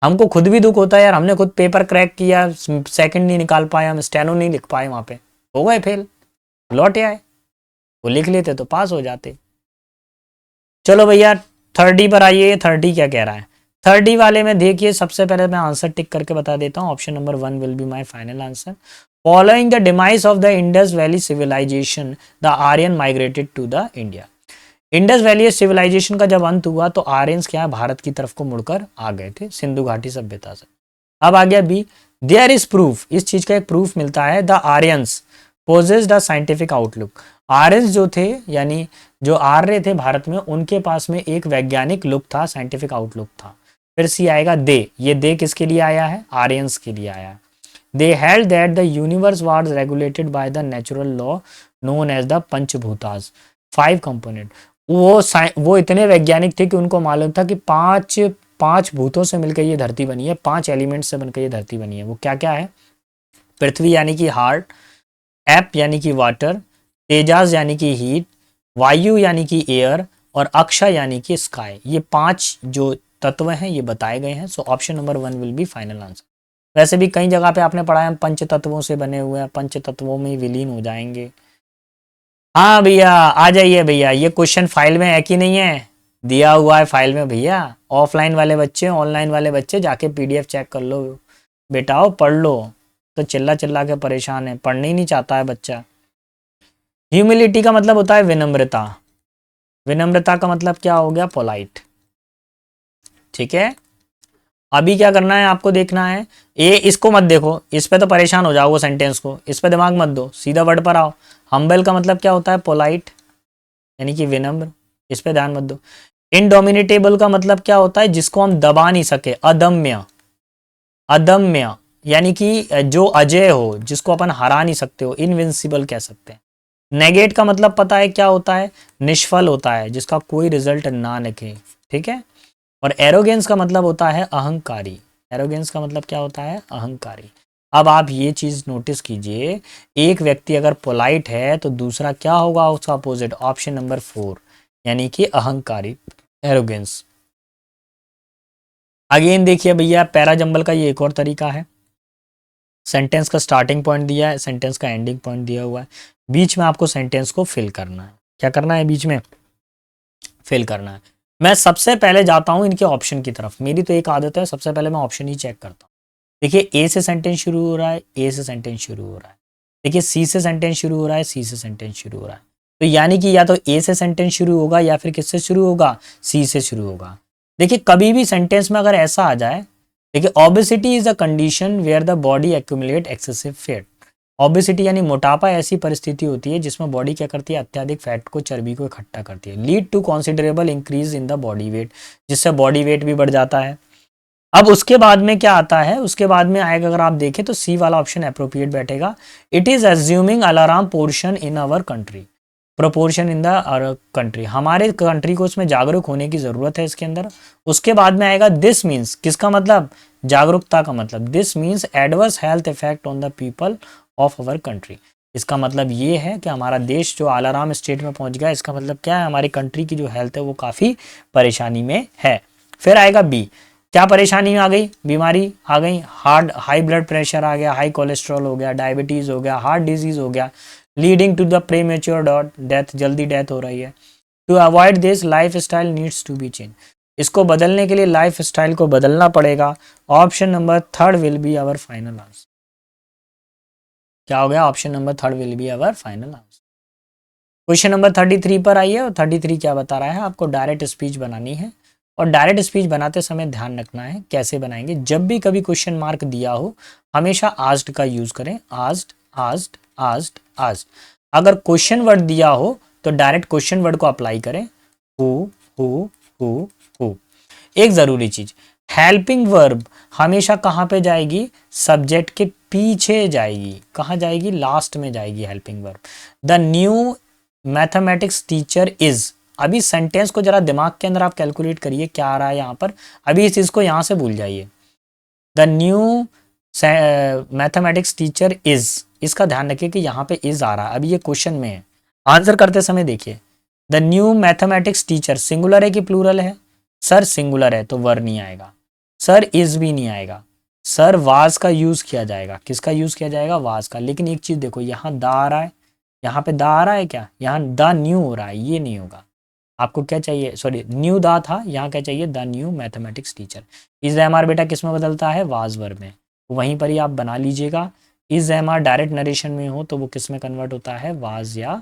हमको खुद भी दुख होता है यार, हमने खुद पेपर क्रैक किया, सेकंड नहीं निकाल पाए, हम स्टेनो नहीं लिख पाए, वहां पे हो गए फेल, लौट आए। वो लिख लेते तो पास हो जाते। चलो भैया 30 पर आइए, 30 क्या कह रहा है? 30 वाले में देखिए, सबसे पहले मैं आंसर टिक करके बता देता हूँ। Option number 1 will be my final answer. Following the demise of the Indus Valley civilisation the Aryan migrated to the India. Indus Valley civilisation का जब अंत हुआ तो आर्यंस क्या है, भारत की तरफ को मुड़कर आ गए थे सिंधु घाटी सभ्यता से। अब आ गया बी, देयर इज प्रूफ, इस चीज का एक प्रूफ मिलता है। The Aryans possessed the scientific outlook, Aryans जो थे यानी जो आर्य थे भारत में, उनके पास में एक वैज्ञानिक लुक था, साइंटिफिक आउटलुक था। फिर सी आएगा दे, ये दे किसके लिए आया है? आर्यंस के लिए आया है। They held that the universe was regulated by the natural law known as the panchabhutas, 5 component. वो इतने वैज्ञानिक थे कि उनको मालूम था कि पांच भूतों से मिलकर ये धरती बनी है, 5 एलिमेंट से बनकर ये धरती बनी है। वो क्या क्या है? पृथ्वी यानी कि हार्ट, एप यानी कि वाटर, तेजास यानी कि हीट, वायु यानी कि एयर और अक्षा यानी कि स्काई। ये 5 जो तत्व हैं ये बताए गए हैं। सो option number 1 will be final answer. वैसे भी कई जगह पे आपने पढ़ा है हम पंच तत्वों से बने हुए हैं, पंच तत्वों में विलीन हो जाएंगे। हाँ भैया आ जाइए भैया, ये क्वेश्चन फाइल में है कि नहीं है? दिया हुआ है फाइल में भैया। ऑफलाइन वाले बच्चे, ऑनलाइन वाले बच्चे जाके पीडीएफ चेक कर लो बेटाओ, पढ़ लो। तो चिल्ला चिल्ला के परेशान है, पढ़ने ही नहीं चाहता है बच्चा। ह्यूमिलिटी का मतलब होता है विनम्रता, विनम्रता का मतलब क्या हो गया? पोलाइट। ठीक है, अभी क्या करना है आपको देखना है, ये इसको मत देखो, इस पे तो परेशान हो जाओगे सेंटेंस को, इस पे दिमाग मत दो, सीधा वर्ड पर आओ। हम्बल का मतलब क्या होता है? पोलाइट यानी कि विनम्र, इस पे ध्यान मत दो। इनडोमिनेटेबल का मतलब क्या होता है? जिसको हम दबा नहीं सके, अदम्य, अदम्य यानी कि जो अजय हो, जिसको अपन हरा नहीं सकते हो, इनविंसिबल कह सकते हैं। नेगेट का मतलब पता है क्या होता है? निष्फल होता है, जिसका कोई रिजल्ट ना निकले। ठीक है, और एरोगेंस का मतलब होता है अहंकारी, एरोगेंस का मतलब क्या होता है? अहंकारी। अब आप ये चीज नोटिस कीजिए, एक व्यक्ति अगर पोलाइट है तो दूसरा क्या होगा उसका अपोजिट? ऑप्शन नंबर 4 यानी कि अहंकारी, एरोगेंस। अगेन देखिए भैया, पैराजंबल का ये एक और तरीका है। सेंटेंस का स्टार्टिंग पॉइंट दिया है, सेंटेंस का एंडिंग पॉइंट दिया हुआ है, बीच में आपको सेंटेंस को फिल करना है। क्या करना है? बीच में फिल करना है। मैं सबसे पहले जाता हूं इनके ऑप्शन की तरफ, मेरी तो एक आदत है, सबसे पहले मैं ऑप्शन ही चेक करता हूं। देखिए ए से सेंटेंस शुरू हो रहा है, ए से सेंटेंस शुरू हो रहा है। देखिए सी से सेंटेंस शुरू हो रहा है, सी से सेंटेंस शुरू हो रहा है। तो यानी कि या तो ए से सेंटेंस शुरू होगा या फिर किससे शुरू होगा? सी से शुरू होगा। देखिए कभी भी सेंटेंस में अगर ऐसा आ जाए, देखिए obesity is a condition where the body accumulate excessive fat. Obesity यानी मोटापा ऐसी परिस्थिति होती है जिसमें बॉडी क्या करती है? अत्यधिक फैट को, चर्बी को इकट्ठा करती है। Lead to considerable increase in the body weight, जिससे बॉडी वेट भी बढ़ जाता है। अब उसके बाद में क्या आता है? उसके बाद में आएगा, अगर आप देखें तो सी वाला ऑप्शन अप्रोप्रिएट बैठेगा। It is assuming alarm portion in our country, proportion in the country, हमारे कंट्री को उसमें जागरूक होने की जरूरत है इसके अंदर। उसके बाद में आएगा दिस मीन्स, किसका मतलब? जागरूकता का मतलब। This means adverse health effect on the people of our country, इसका मतलब ये है कि हमारा देश जो अलार्म स्टेट में पहुंच गया, इसका मतलब क्या है? हमारी कंट्री की जो हेल्थ है वो काफी परेशानी में है। फिर आएगा बी, क्या परेशानी आ गई? बीमारी आ गई, हाई ब्लड प्रेशर आ गया, हाई कोलेस्ट्रॉल हो गया, डायबिटीज हो गया, हार्ट डिजीज हो गया, leading to the premature death, जल्दी डेथ हो रही है। To avoid this lifestyle needs to be change, इसको बदलने के लिए लाइफ स्टाइल को बदलना पड़ेगा। Option number third will be our final answer. क्या हो गया? Option number third will be our final answer. Question number 33 पर आइए, और 33 क्या बता रहा है? आपको डायरेक्ट स्पीच बनानी है, और डायरेक्ट स्पीच बनाते समय ध्यान रखना है कैसे बनाएंगे। जब भी कभी क्वेश्चन मार्क दिया हो, हमेशा आस्क्ड का यूज करें। Asked, asked, asked, asked. अगर क्वेश्चन वर्ड दिया हो तो डायरेक्ट क्वेश्चन वर्ड को अप्लाई करें। Who, who, who, who. एक जरूरी चीज, हेल्पिंग वर्ब हमेशा कहाँ पे जाएगी? सब्जेक्ट के पीछे जाएगी। कहाँ जाएगी? लास्ट में जाएगी helping verb. The new mathematics teacher is. अभी सेंटेंस को जरा दिमाग के अंदर आप कैलकुलेट करिए क्या आ रहा है यहाँ पर। अभी इस चीज को यहाँ से भूल जाइए। The new mathematics teacher is, इसका ध्यान रखिए कि यहाँ पे इज आ रहा है। अभी ये क्वेश्चन में है, आंसर करते समय देखिए। The new mathematics teacher singular है कि प्लूरल है? सर सिंगुलर है तो वर नहीं आएगा। सर इज भी नहीं आएगा। सर वाज का यूज किया जाएगा। किसका यूज किया जाएगा? वाज का। लेकिन एक चीज देखो, यहाँ दा आ रहा है, यहाँ पे दा आ रहा है क्या? यहाँ द न्यू हो रहा है, ये नहीं होगा। आपको क्या चाहिए? सॉरी, न्यू दा था, यहाँ क्या चाहिए? The new mathematics teacher. Is M R बेटा किस में बदलता है? वाज वर्ब में। वहीं पर ही आप बना लीजिएगा। Is M R direct narration में हो तो वो किस में कन्वर्ट होता है? वाज या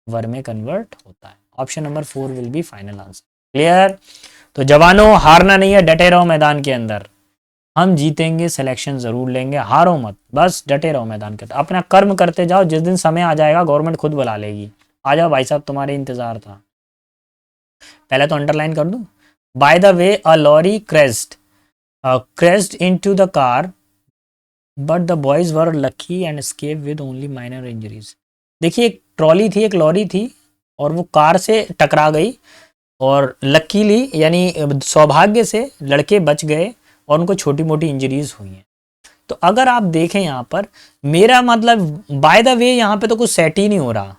वर में कन्वर्ट होता है। Option number 4 will be final answer. Clear? तो जवानों, हारना नहीं है, डटे रहो मैदान के अंदर। हम जीतेंगे, सिलेक्शन जरूर लेंगे, हारो मत, बस डटे रहो मैदान के अंदर, अपना कर्म करते जाओ। जिस दिन समय आ जाएगा गवर्नमेंट खुद बुला लेगी। आ जाओ भाई साहब, तुम्हारे इंतजार था। पहले तो अंडरलाइन कर दूं। By the way, a lorry crashed into the car, but the boys were lucky and escaped with only minor injuries। देखिए, एक ट्रॉली थी, एक लॉरी थी, और वो कार से टकरा गई, और लकीली यानी सौभाग्य से लड़के बच गए, और उनको छोटी मोटी इंजरीज हुई हैं। तो अगर आप देखें यहाँ पर, मेरा मतलब बाय द वे यहाँ पे तो कुछ सेट ही नहीं हो रहा।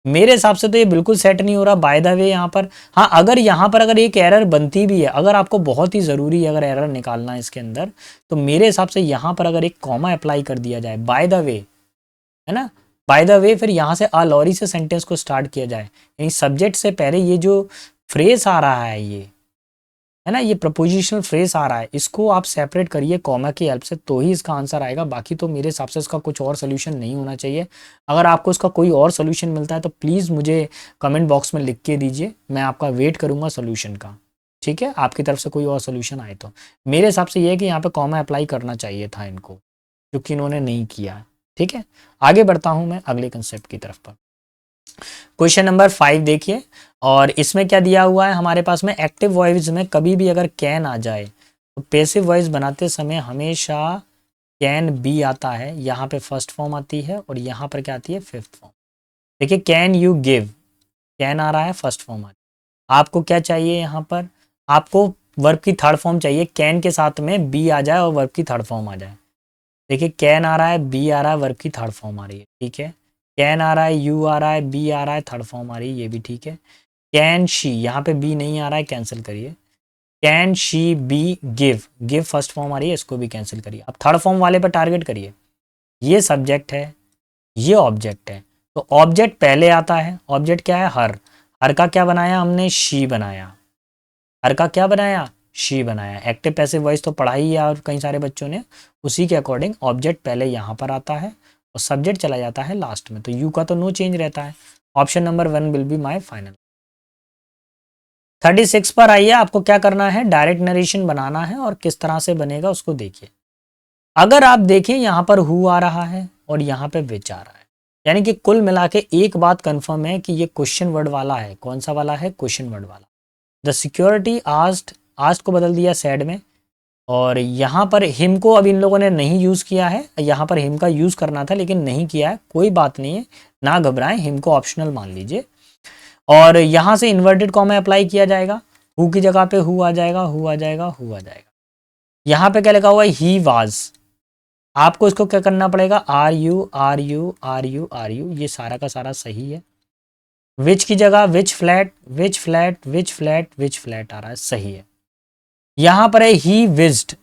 मेरे हिसाब से तो ये बिल्कुल सेट नहीं हो रहा बाय द वे यहाँ पर। हाँ, अगर यहाँ पर अगर एक एरर बनती भी है, अगर आपको बहुत ही ज़रूरी है अगर एरर निकालना है इसके अंदर, तो मेरे हिसाब से यहाँ पर अगर एक कॉमा अप्लाई कर दिया जाए बाय द वे, है ना, बाय द वे, फिर यहाँ से अ लॉरी से सेंटेंस को स्टार्ट किया जाए, यानी सब्जेक्ट से पहले ये जो फ्रेज आ रहा है, ये है ना, ये प्रपोजिशनल फ्रेज आ रहा है, इसको आप सेपरेट करिए कॉमा की हेल्प से, तो ही इसका आंसर आएगा। बाकी तो मेरे हिसाब से इसका कुछ और सोल्यूशन नहीं होना चाहिए। अगर आपको इसका कोई और सोल्यूशन मिलता है तो प्लीज़ मुझे कमेंट बॉक्स में लिख के दीजिए, मैं आपका वेट करूँगा सोल्यूशन का। ठीक है, आपकी तरफ से कोई और सोल्यूशन आए तो। मेरे हिसाब से ये है कि यहाँ पे कॉमा अप्लाई करना चाहिए था इनको, क्योंकि इन्होंने नहीं किया। ठीक है, आगे बढ़ता हूँ मैं अगले कंसेप्ट की तरफ पर। क्वेश्चन नंबर 5 देखिए, और इसमें क्या दिया हुआ है हमारे पास में? एक्टिव वॉइस में कभी भी अगर कैन आ जाए तो पैसिव वॉइस बनाते समय हमेशा कैन बी आता है। यहाँ पे फर्स्ट फॉर्म आती है, और यहाँ पर क्या आती है? Fifth form. देखिए, कैन यू गिव, कैन आ रहा है, फर्स्ट फॉर्म आ रही है। आपको क्या चाहिए यहाँ पर? आपको वर्ब की थर्ड फॉर्म चाहिए। कैन के साथ में बी आ जाए और वर्ब की थर्ड फॉर्म आ जाए। देखिए, कैन आ रहा है, बी आ रहा है, वर्ब की थर्ड फॉर्म आ रही है। ठीक है, कैन आ रहा है, यू आ रहा है, बी आ रहा है, थर्ड फॉर्म आ रही है, ये भी ठीक है। कैन शी, यहाँ पे बी नहीं आ रहा है, कैंसिल करिए। Can she be give, give first form आ रही है, इसको भी कैंसिल करिए। अब थर्ड फॉर्म वाले पर टारगेट करिए। ये सब्जेक्ट है, ये ऑब्जेक्ट है, तो ऑब्जेक्ट पहले आता है। ऑब्जेक्ट क्या है? हर। हर का क्या बनाया हमने? शी बनाया। हर का क्या बनाया? शी बनाया। एक्टिव पैसिव वॉइस तो पढ़ा ही है और कई सारे बच्चों ने, उसी के अकॉर्डिंग ऑब्जेक्ट पहले यहाँ पर आता है और सब्जेक्ट चला जाता है लास्ट में, तो यू का तो नो चेंज रहता है। Option number 1 will be my final. 36 पर आइए, आपको क्या करना है? डायरेक्ट नरेशन बनाना है, और किस तरह से बनेगा उसको देखिए। अगर आप देखें, यहाँ पर हु आ रहा है और यहाँ पे विच आ रहा है, यानी कि कुल मिला के एक बात कंफर्म है कि ये क्वेश्चन वर्ड वाला है। कौन सा वाला है? क्वेश्चन वर्ड वाला। द सिक्योरिटी आस्क्ड, आस्क्ड को बदल दिया सैड में, और यहाँ पर हिम को अब इन लोगों ने नहीं यूज़ किया है। यहाँ पर हिम का यूज़ करना था लेकिन नहीं किया है, कोई बात नहीं है, ना घबराएं, हिम को ऑप्शनल मान लीजिए। और यहाँ से इन्वर्टेड कॉमा अप्लाई किया जाएगा। हु की जगह पे हु आ जाएगा, हु आ जाएगा, हु आ जाएगा। यहाँ पे क्या लिखा हुआ है? He was. आपको इसको क्या करना पड़ेगा? Are you, are you, are you, are you, ये सारा का सारा सही है। विच की जगह which flat, which flat, which flat, which flat आ रहा है, सही है। यहाँ पर है ही विज्ड।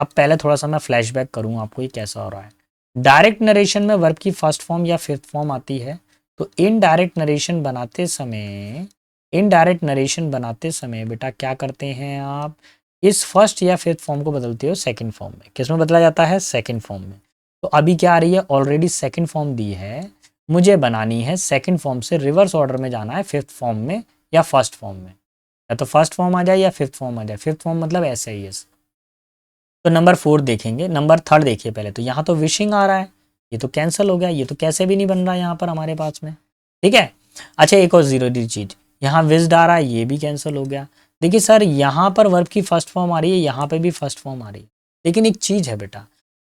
अब पहले थोड़ा सा मैं फ्लैशबैक करूँ आपको ये कैसा हो रहा है। डायरेक्ट नरेशन में वर्ब की फर्स्ट फॉर्म या फिफ्थ फॉर्म आती है, तो इनडायरेक्ट नरेशन बनाते समय इनडायरेक्ट नरेशन बनाते समय बेटा क्या करते हैं आप, इस फर्स्ट या फिफ्थ फॉर्म को बदलते हो सेकंड फॉर्म में। किस में बदला जाता है, सेकंड फॉर्म में। तो अभी क्या आ रही है, ऑलरेडी सेकंड फॉर्म दी है, मुझे बनानी है सेकंड फॉर्म से रिवर्स ऑर्डर में जाना है, फिफ्थ फॉर्म में या फर्स्ट फॉर्म में। या तो फर्स्ट फॉर्म आ जाए या फिफ्थ फॉर्म आ जाए, फिफ्थ फॉर्म मतलब ऐसा ही है। तो नंबर 4 देखेंगे, नंबर 3 देखिए पहले। तो यहाँ तो विशिंग आ रहा है, ये तो कैंसिल हो गया, ये तो कैसे भी नहीं बन रहा है यहाँ पर हमारे पास में, ठीक है। अच्छा एक और जीरो डी चीज, यहाँ विज्ड आ रहा है, ये भी कैंसिल हो गया। देखिए सर यहाँ पर वर्ब की फर्स्ट फॉर्म आ रही है, यहाँ पे भी फर्स्ट फॉर्म आ रही है, लेकिन एक चीज है बेटा,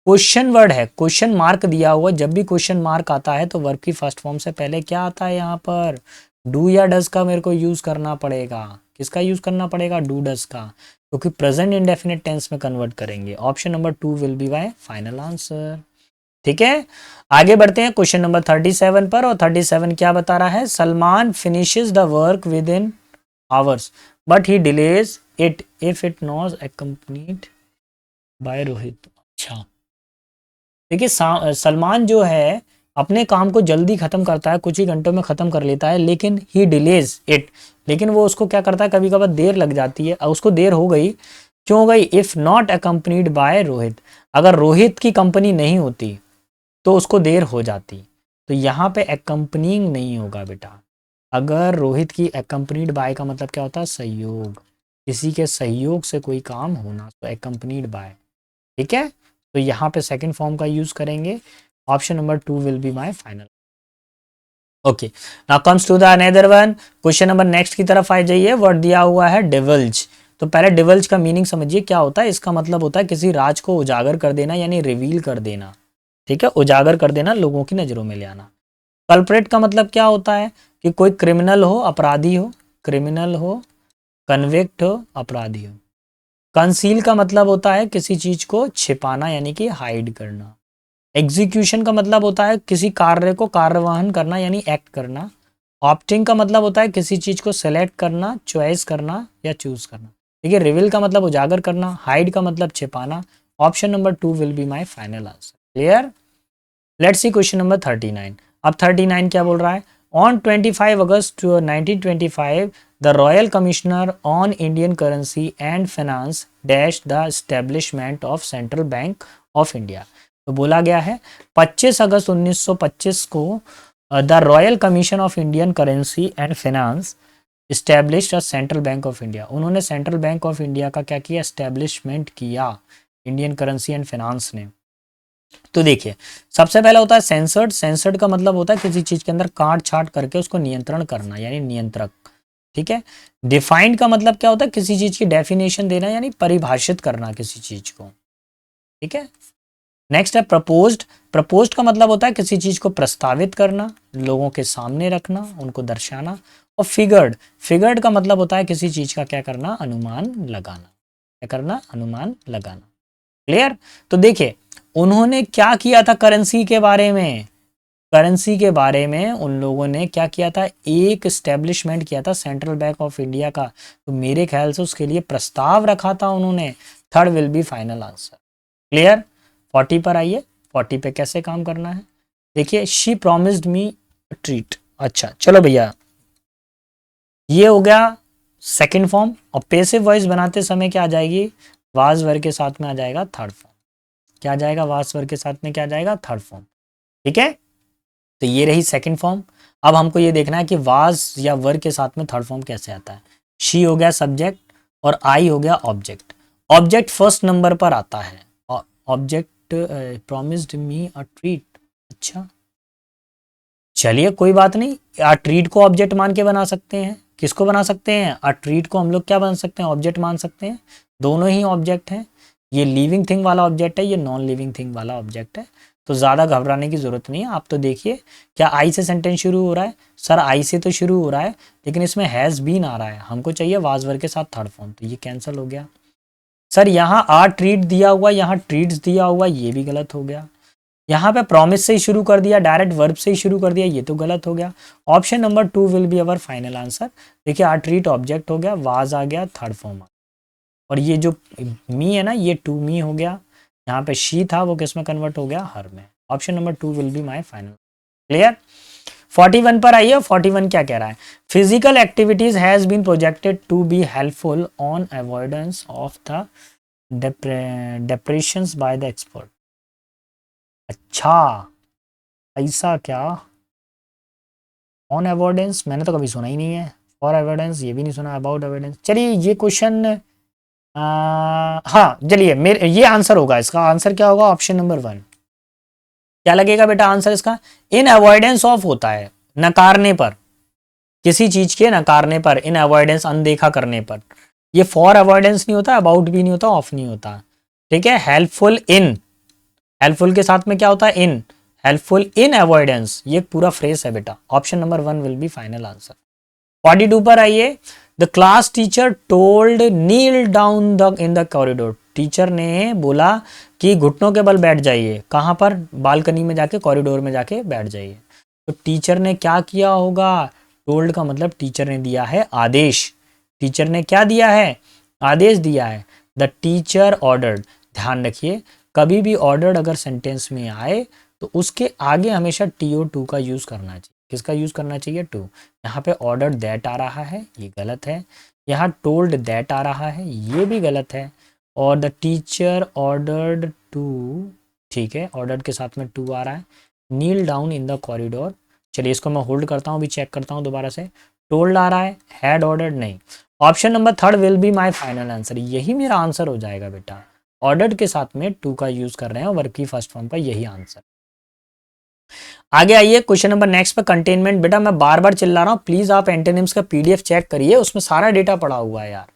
क्वेश्चन वर्ड है, क्वेश्चन मार्क दिया हुआ, जब भी क्वेश्चन मार्क आता है तो वर्ब की फर्स्ट फॉर्म से पहले क्या आता है, यहाँ पर डू या डज का मेरे को यूज करना पड़ेगा। किसका यूज करना पड़ेगा, डू डज का, क्योंकि प्रेजेंट इंडेफिनिट टेंस में कन्वर्ट करेंगे। Option number 2 will be my final answer, ठीक है। आगे बढ़ते हैं क्वेश्चन नंबर 37 पर, और 37 क्या बता रहा है, Salman finishes the work within hours but he delays it if it not accompanied by Rohit. अच्छा देखिए सलमान जो है अपने काम को जल्दी खत्म करता है, कुछ ही घंटों में खत्म कर लेता है, लेकिन ही डिलेज इट, लेकिन वो उसको क्या करता है, कभी कभार देर लग जाती है, और उसको देर हो गई, क्यों हो गई, if not accompanied by Rohit, अगर रोहित की कंपनी नहीं होती तो उसको देर हो जाती। तो यहाँ पे accompanying नहीं होगा बेटा, अगर रोहित की accompanied बाय का मतलब क्या होता है, सहयोग, किसी के सहयोग से कोई काम होना, तो accompanied बाय, ठीक है। तो यहाँ पे सेकंड फॉर्म का यूज करेंगे। Option number 2 will be my final. Okay now comes to the another one, question number next की तरफ आ जाइए। वर्ड दिया हुआ है डिवल्ज। तो पहले डिवल्ज का मीनिंग समझिए क्या होता है। इसका मतलब होता है किसी राज को उजागर कर देना, यानी रिवील कर देना, ठीक है, उजागर कर देना, लोगों की नजरों में ले आना। कल्प्रेट का मतलब क्या होता है कि कोई क्रिमिनल हो, अपराधी हो, क्रिमिनल हो, कन्विक्ट हो, अपराधी हो। कंसील का मतलब होता है किसी चीज को छिपाना, यानी कि हाइड करना। एग्जीक्यूशन का मतलब होता है किसी कार्य को कार्यवाहन करना, यानी एक्ट करना। ऑप्टिंग का मतलब होता है किसी चीज को सेलेक्ट करना, चॉइस करना या चूज करना। देखिए रिवील का मतलब उजागर करना, हाइड का मतलब छिपाना। Option number 2 will be my final answer. Clear. Let's see question number 39। अब 39 क्या बोल रहा है, on 25 August 1925 the royal commissioner on Indian currency and finance dash the establishment of central bank of India. तो बोला गया है 25 अगस्त 1925 को the royal commission of Indian currency and finance established a central bank of India. उन्होंने central bank of India का क्या किया, establishment किया, इंडियन करेंसी एंड फाइनेंस ने। तो देखिए सबसे पहला होता है सेंसर्ड। सेंसर्ड का मतलब होता है किसी चीज के अंदर काट छाट करके उसको नियंत्रण करना, यानी नियंत्रक, ठीक है। डिफाइंड का मतलब क्या होता है, किसी चीज की डेफिनेशन देना, यानी परिभाषित करना किसी चीज को, ठीक है। नेक्स्ट है प्रपोज्ड। प्रपोज्ड का मतलब होता है किसी चीज को प्रस्तावित करना, लोगों के सामने रखना, उनको दर्शाना। और फिगर्ड, फिगर्ड का मतलब होता है किसी चीज का क्या करना, अनुमान लगाना, क्या करना, अनुमान लगाना। क्लियर। तो देखिए उन्होंने क्या किया था करेंसी के बारे में, करेंसी के बारे में उन लोगों ने क्या किया था, एक स्टैब्लिशमेंट किया था सेंट्रल बैंक ऑफ इंडिया का। तो मेरे ख्याल से उसके लिए प्रस्ताव रखा था उन्होंने। Third will be final answer. Clear. 40 पर आइए, 40 पे कैसे काम करना है देखिए। She promised me treat. अच्छा चलो भैया ये हो गया सेकंड फॉर्म। और पेसिव वॉइस बनाते समय क्या आ जाएगी, वाज वर्ग के साथ में आ जाएगा थर्ड फॉर्म। क्या आ जाएगा, वाज वर्ग के साथ में क्या आ जाएगा, थर्ड फॉर्म, ठीक है। तो ये रही सेकंड फॉर्म। अब हमको ये देखना है कि वाज या वर्ग के साथ में थर्ड फॉर्म कैसे आता है। शी हो गया सब्जेक्ट और आई हो गया ऑब्जेक्ट। ऑब्जेक्ट फर्स्ट नंबर पर आता है। Object promised me a treat. अच्छा चलिए कोई बात नहीं, अ ट्रीट को ऑब्जेक्ट मान के बना सकते हैं। किसको बना सकते हैं, अ ट्रीट को हम लोग क्या बना सकते हैं, ऑब्जेक्ट मान सकते हैं। दोनों ही ऑब्जेक्ट हैं, ये लिविंग थिंग वाला ऑब्जेक्ट है, ये नॉन लिविंग थिंग वाला ऑब्जेक्ट है। तो ज़्यादा घबराने की ज़रूरत नहीं है। आप तो देखिए क्या आई से सेंटेंस शुरू हो रहा है, सर आई से तो शुरू हो रहा है, लेकिन इसमें हैज़ बीन आ रहा है, हमको चाहिए वाज वर्ग के साथ थर्ड फॉर्म, तो ये कैंसिल हो गया। सर यहाँ आ ट्रीट दिया हुआ, यहाँ ट्रीट्स दिया हुआ, ये भी गलत हो गया। यहाँ पे प्रॉमिस से ही शुरू कर दिया, डायरेक्ट वर्ब से ही शुरू कर दिया, ये तो गलत हो गया। Option number 2 will be our final answer. देखिए आर ट्रीट ऑब्जेक्ट हो गया, वाज आ गया, थर्ड फॉर्म, और ये जो मी है ना, ये टू मी हो गया। यहाँ पे शी था वो किस में कन्वर्ट हो गया, हर में। Option number 2 will be my final. Clear. 41 पर आइए। 41 क्या कह रहा है? Physical activities has been projected to be helpful on avoidance of the depressions by the expert. अच्छा, ऐसा क्या? ऑन अवॉइडेंस मैंने तो कभी सुना ही नहीं है, फॉर अवॉइडेंस ये भी नहीं सुना, अबाउट अवॉइडेंस। चलिए ये क्वेश्चन, हाँ चलिए मेरे ये आंसर होगा, इसका आंसर क्या होगा? Option number 1। क्या लगेगा बेटा आंसर इसका? इन अवॉइडेंस ऑफ होता है नकारने पर, किसी चीज के नकारने पर, इन अवॉइडेंस अनदेखा करने पर। ये फॉर अवॉइडेंस नहीं होता, अबाउट भी नहीं होता, ऑफ नहीं होता। ठीक है, हेल्पफुल इन, हेल्पफुल के साथ में क्या होता है? इन, हेल्पफुल इन अवॉइडेंस, ये पूरा फ्रेज है बेटा। Option number 1 will be final answer. 42 पर आइए। The class teacher told kneel down the in the corridor. Teacher ने बोला कि घुटनों के बल बैठ जाइए। कहां पर? बालकनी में जाके, कॉरिडोर में जाके बैठ जाइए। तो टीचर ने क्या किया होगा? टोल्ड का मतलब टीचर ने दिया है आदेश। टीचर ने क्या दिया है? आदेश दिया है। The teacher ordered. ध्यान रखिए, कभी भी ऑर्डर्ड अगर सेंटेंस में आए तो उसके आगे हमेशा TO2 का यूज करना चाहिए। किसका यूज करना चाहिए? टू। यहाँ पे ऑर्डर्ड दैट आ रहा है, ये गलत है। यहाँ टोल्ड दैट आ रहा है, ये भी गलत है। और द टीचर ऑर्डर्ड टू, ठीक है, ऑर्डर्ड के साथ में टू आ रहा है। नील डाउन इन द कॉरिडोर, चलिए इसको मैं होल्ड करता हूँ, अभी चेक करता हूँ दोबारा से। टोल्ड आ रहा है, हैड ऑर्डर्ड नहीं। Option number 3 will be my final answer, यही मेरा आंसर हो जाएगा बेटा। ऑर्डर्ड के साथ में टू का यूज कर रहे हैं, वर्ब की फर्स्ट फॉर्म का, यही आंसर। आगे आइए क्वेश्चन नंबर नेक्स्ट पे, कंटेनमेंट। बेटा मैं बार बार चिल्ला रहा हूँ, प्लीज आप एंटोनिम्स का PDF चेक करिए, उसमें सारा डेटा पड़ा हुआ है यार।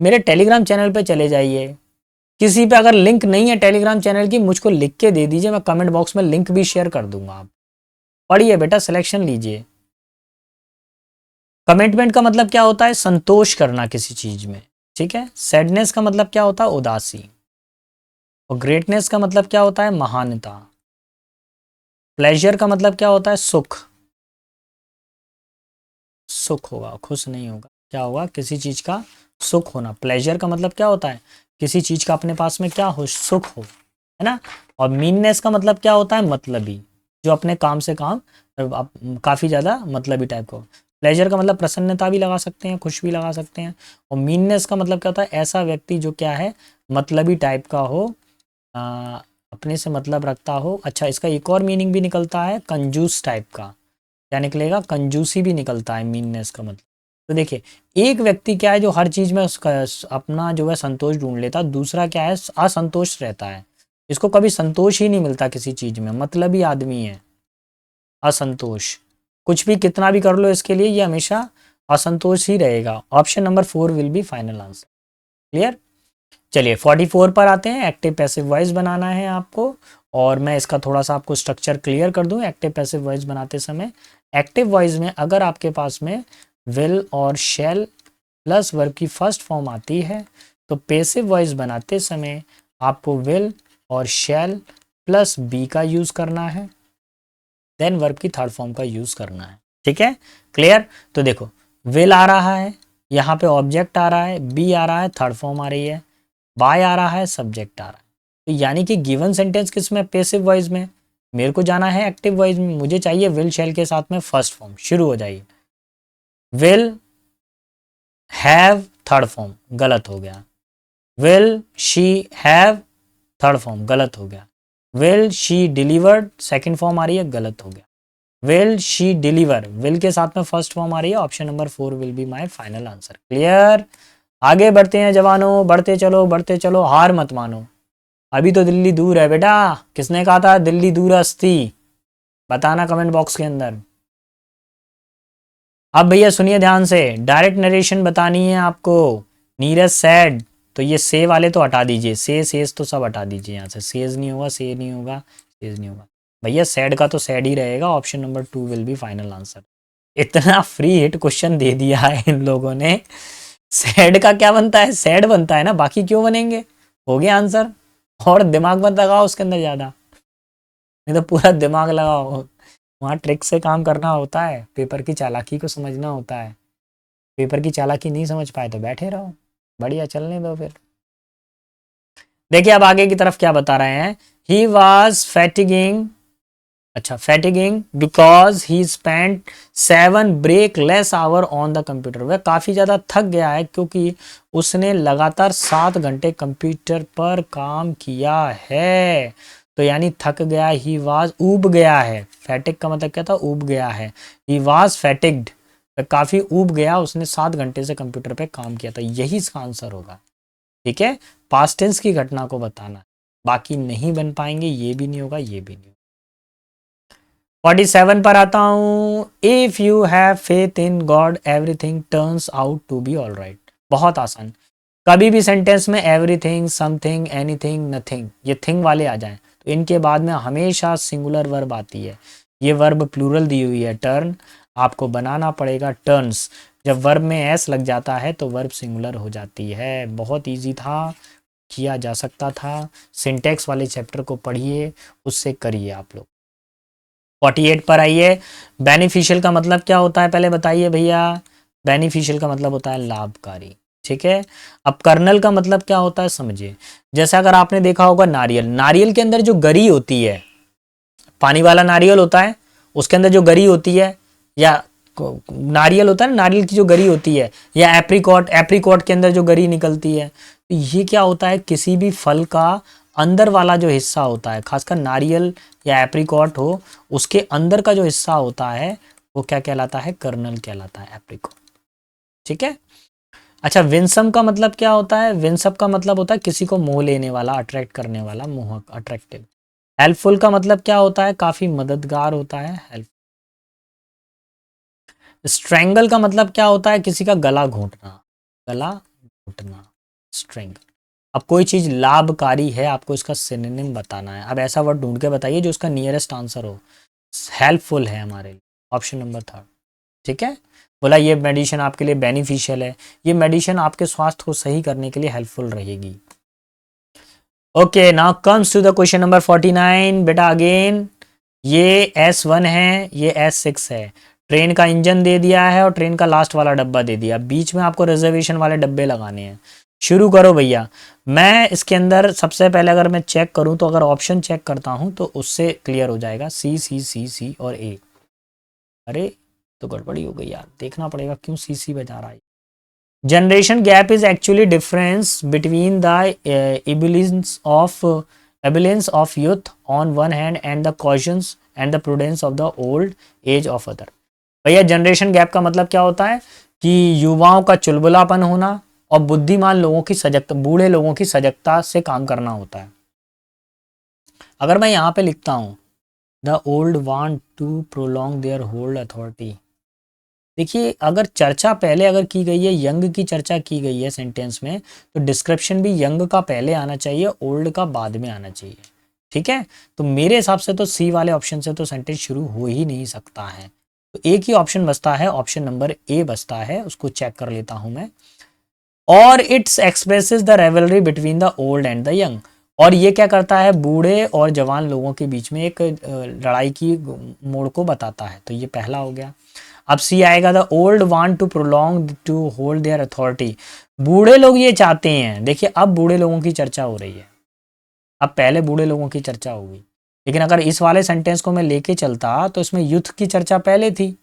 मेरे टेलीग्राम चैनल पे चले जाइए। किसी पे अगर लिंक नहीं है टेलीग्राम चैनल की, मुझको लिख के दे दीजिए, मैं कमेंट बॉक्स में लिंक भी शेयर कर दूंगा। आप पढ़िए बेटा, सिलेक्शन लीजिए। कमिटमेंट का मतलब क्या होता है? संतोष करना किसी चीज में। ठीक है। सैडनेस का मतलब क्या होता है? उदासी। और ग्रेटनेस का मतलब क्या होता है? महानता। प्लेजर का मतलब क्या होता है? सुख। सुख होगा, खुश नहीं होगा, क्या होगा? किसी चीज का सुख होना। प्लेजर का मतलब क्या होता है? किसी चीज का अपने पास में क्या हो? सुख हो, है ना। और मीननेस का मतलब क्या होता है? मतलबी, जो अपने काम से काम काफी ज्यादा मतलबी टाइप का हो। प्लेजर का मतलब प्रसन्नता भी लगा सकते हैं, खुश भी लगा सकते हैं। और मीननेस का मतलब क्या होता है? ऐसा व्यक्ति जो क्या है, मतलबी टाइप का हो, अपने से मतलब रखता हो। अच्छा, इसका एक और मीनिंग भी निकलता है, कंजूस टाइप का। क्या निकलेगा? कंजूसी भी निकलता है मीननेस का मतलब। तो देखिए, एक व्यक्ति क्या है जो हर चीज में उसका अपना जो है संतोष ढूंढ लेता, दूसरा क्या है? असंतोष रहता है। इसको कभी संतोष ही नहीं मिलता किसी चीज में, मतलब ही आदमी है असंतोष। कुछ भी कितना भी कर लो इसके लिए, ये हमेशा असंतोष ही रहेगा। Option number 4 will be final answer. Clear. चलिए 44 पर आते हैं। एक्टिव पैसिव वॉइस बनाना है आपको, और मैं इसका थोड़ा सा आपको स्ट्रक्चर क्लियर कर दूं। एक्टिव पैसिव वॉइस बनाते समय, एक्टिव वॉइस में अगर आपके पास में विल और शैल प्लस वर्ब की फर्स्ट फॉर्म आती है, तो पैसिव वॉइस बनाते समय आपको विल और शैल प्लस बी का यूज करना है, देन वर्ब की थर्ड फॉर्म का यूज करना है। ठीक है, क्लियर। तो देखो, विल आ रहा है, यहाँ पे ऑब्जेक्ट आ रहा है, बी आ रहा है, थर्ड फॉर्म आ रही है, बाय आ रहा है, सब्जेक्ट आ रहा है। तो यानी कि गिवन सेंटेंस किस में? पैसिव वॉइस में। मेरे को जाना है एक्टिव वॉइस में, मुझे चाहिए विल शैल के साथ में फर्स्ट फॉर्म। शुरू हो जाइए। विल हैव थर्ड फॉर्म, गलत हो गया। Will she have third form, गलत हो गया। Will she delivered second form आ रही है, गलत हो गया। विल शी डिलीवर, विल के साथ में फर्स्ट फॉर्म आ रही है। Option number 4 will be my final answer. Clear. आगे बढ़ते हैं जवानों, बढ़ते चलो बढ़ते चलो, हार मत मानो। अभी तो दिल्ली दूर है बेटा। किसने कहा था दिल्ली दूर अस्ती? बताना कमेंट बॉक्स के अंदर। अब भैया सुनिए ध्यान से, डायरेक्ट नरेशन बतानी है आपको। नीरज सैड, तो ये से वाले तो हटा दीजिए, से सेज तो सब हटा दीजिए यहाँ से। सेज नहीं होगा, से नहीं होगा, सेज नहीं होगा भैया। सैड का तो सैड ही रहेगा। Option number 2 will be final answer. इतना फ्री हिट क्वेश्चन दे दिया है इन लोगों ने। सैड का क्या बनता है? सैड बनता है ना, बाकी क्यों बनेंगे? हो गया आंसर। और दिमाग मत लगाओ उसके अंदर ज्यादा, नहीं तो पूरा दिमाग लगाओ। वहाँ ट्रिक से काम करना होता है, पेपर की चालाकी को समझना होता है। पेपर की चालाकी नहीं समझ पाए तो बैठे रहो, बढ़िया चलने दो फिर। देखिए अब आगे की तरफ क्या बता रहे हैं। ही वॉज फैटिगिंग अच्छा, fatiguing because he spend 7 break less hour on the computer. वह काफ़ी ज़्यादा थक गया है क्योंकि उसने लगातार 7 घंटे कंप्यूटर पर काम किया है। तो यानी थक गया, ही वाज ऊब गया है। फैटिक का मतलब क्या था? ऊब गया है। ही वाज फैटिग्ड, काफ़ी ऊब गया, उसने 7 घंटे से कंप्यूटर पे काम किया था। यही इसका आंसर होगा। ठीक है, पास्ट टेंस की घटना को बताना, बाकी नहीं बन पाएंगे, ये भी नहीं होगा, ये भी नहीं। 47 पर आता हूँ। If you have faith in God everything turns out to be all right. बहुत आसान। कभी भी सेंटेंस में एवरीथिंग, समथिंग, एनीथिंग, नथिंग, ये थिंग वाले आ जाएं तो इनके बाद में हमेशा सिंगुलर वर्ब आती है। ये वर्ब प्लूरल दी हुई है, टर्न, आपको बनाना पड़ेगा टर्न्स। जब वर्ब में एस लग जाता है तो वर्ब सिंगुलर हो जाती है। बहुत इजी था, किया जा सकता था। सिंटेक्स वाले चैप्टर को पढ़िए, उससे करिए आप लोग। 48 पर आइए। बेनिफिशियल का मतलब क्या होता है पहले बताइए भैया। बेनिफिशियल का मतलब होता है लाभकारी। ठीक है, अब कर्नल का मतलब क्या होता है समझिए। जैसे अगर आपने देखा होगा नारियल, नारियल के अंदर जो गरी होती है, पानी वाला नारियल होता है, उसके अंदर जो गरी होती है, या नारियल होता है ना, नारियल की जो गरी होती है, या एप्रीकॉट, एप्रीकॉट के अंदर जो गरी निकलती है, तो ये क्या होता है? किसी भी फल का अंदर वाला जो हिस्सा होता है, खासकर नारियल या एप्रीकॉट हो, उसके अंदर का जो हिस्सा होता है वो क्या कहलाता है? कर्नल कहलाता है, एप्रीकॉट। ठीक है। अच्छा, विंसम का मतलब क्या होता है? विंसम का मतलब होता है किसी को मोह लेने वाला, अट्रैक्ट करने वाला, मोहक, अट्रैक्टिव। हेल्पफुल का मतलब क्या होता है? काफी मददगार होता है, हेल्प। स्ट्रेंगल का मतलब क्या होता है? किसी का गला घोंटना, गला घोंटना, स्ट्रेंगल। अब कोई चीज लाभकारी है, आपको इसका सिनोनिम बताना है। अब ऐसा वर्ड ढूंढ के बताइए जो उसका नियरेस्ट आंसर हो। हेल्पफुल है हमारे लिए, ऑप्शन नंबर 3। ठीक है, बोला ये मेडिसिन आपके लिए बेनिफिशियल है, ये मेडिसिन आपके स्वास्थ्य को सही करने के लिए हेल्पफुल रहेगी। Okay, now comes to the question number 49। बेटा अगेन, ये S1 है, ये S6 है। ट्रेन का इंजन दे दिया है और ट्रेन का लास्ट वाला डब्बा दे दिया, बीच में आपको रिजर्वेशन वाले डब्बे लगाने हैं। शुरू करो भैया। मैं इसके अंदर सबसे पहले अगर मैं चेक करूं तो अगर ऑप्शन चेक करता हूं तो उससे क्लियर हो जाएगा, सी सी सी सी और ए। अरे तो गड़बड़ी हो गई यार, देखना पड़ेगा क्यों सी सी बजा रहा है। Generation gap is actually difference between the ebullience of youth on one hand and the cautions and the prudence of the old age of other. भैया जनरेशन गैप का मतलब क्या होता है? कि युवाओं का चुलबुलापन होना और बुद्धिमान लोगों की सजगता, बूढ़े लोगों की सजगता से काम करना होता है। अगर मैं यहाँ पे लिखता हूँ the old want to prolong their hold authority, देखिए अगर चर्चा पहले अगर की गई है, यंग की चर्चा की गई है सेंटेंस में, तो डिस्क्रिप्शन भी यंग का पहले आना चाहिए, ओल्ड का बाद में आना चाहिए। ठीक है, तो मेरे हिसाब से तो सी वाले ऑप्शन से तो सेंटेंस शुरू हो ही नहीं सकता है। तो एक ही ऑप्शन बचता है, ऑप्शन नंबर ए बचता है, उसको चेक कर लेता हूं मैं। और it's expresses the रेवलरी between the old and the young. और ये क्या करता है? बूढ़े और जवान लोगों के बीच में एक लड़ाई की मोड़ को बताता है। तो ये पहला हो गया। अब सी आएगा, the old want to prolong to hold their authority. बूढ़े लोग ये चाहते हैं, देखिए अब बूढ़े लोगों की चर्चा हो रही है, अब पहले बूढ़े लोगों की चर्चा होगी। लेकिन अगर इस वाले सेंटेंस को मैं लेके चलता तो इसमें यूथ की चर्चा पहले थी,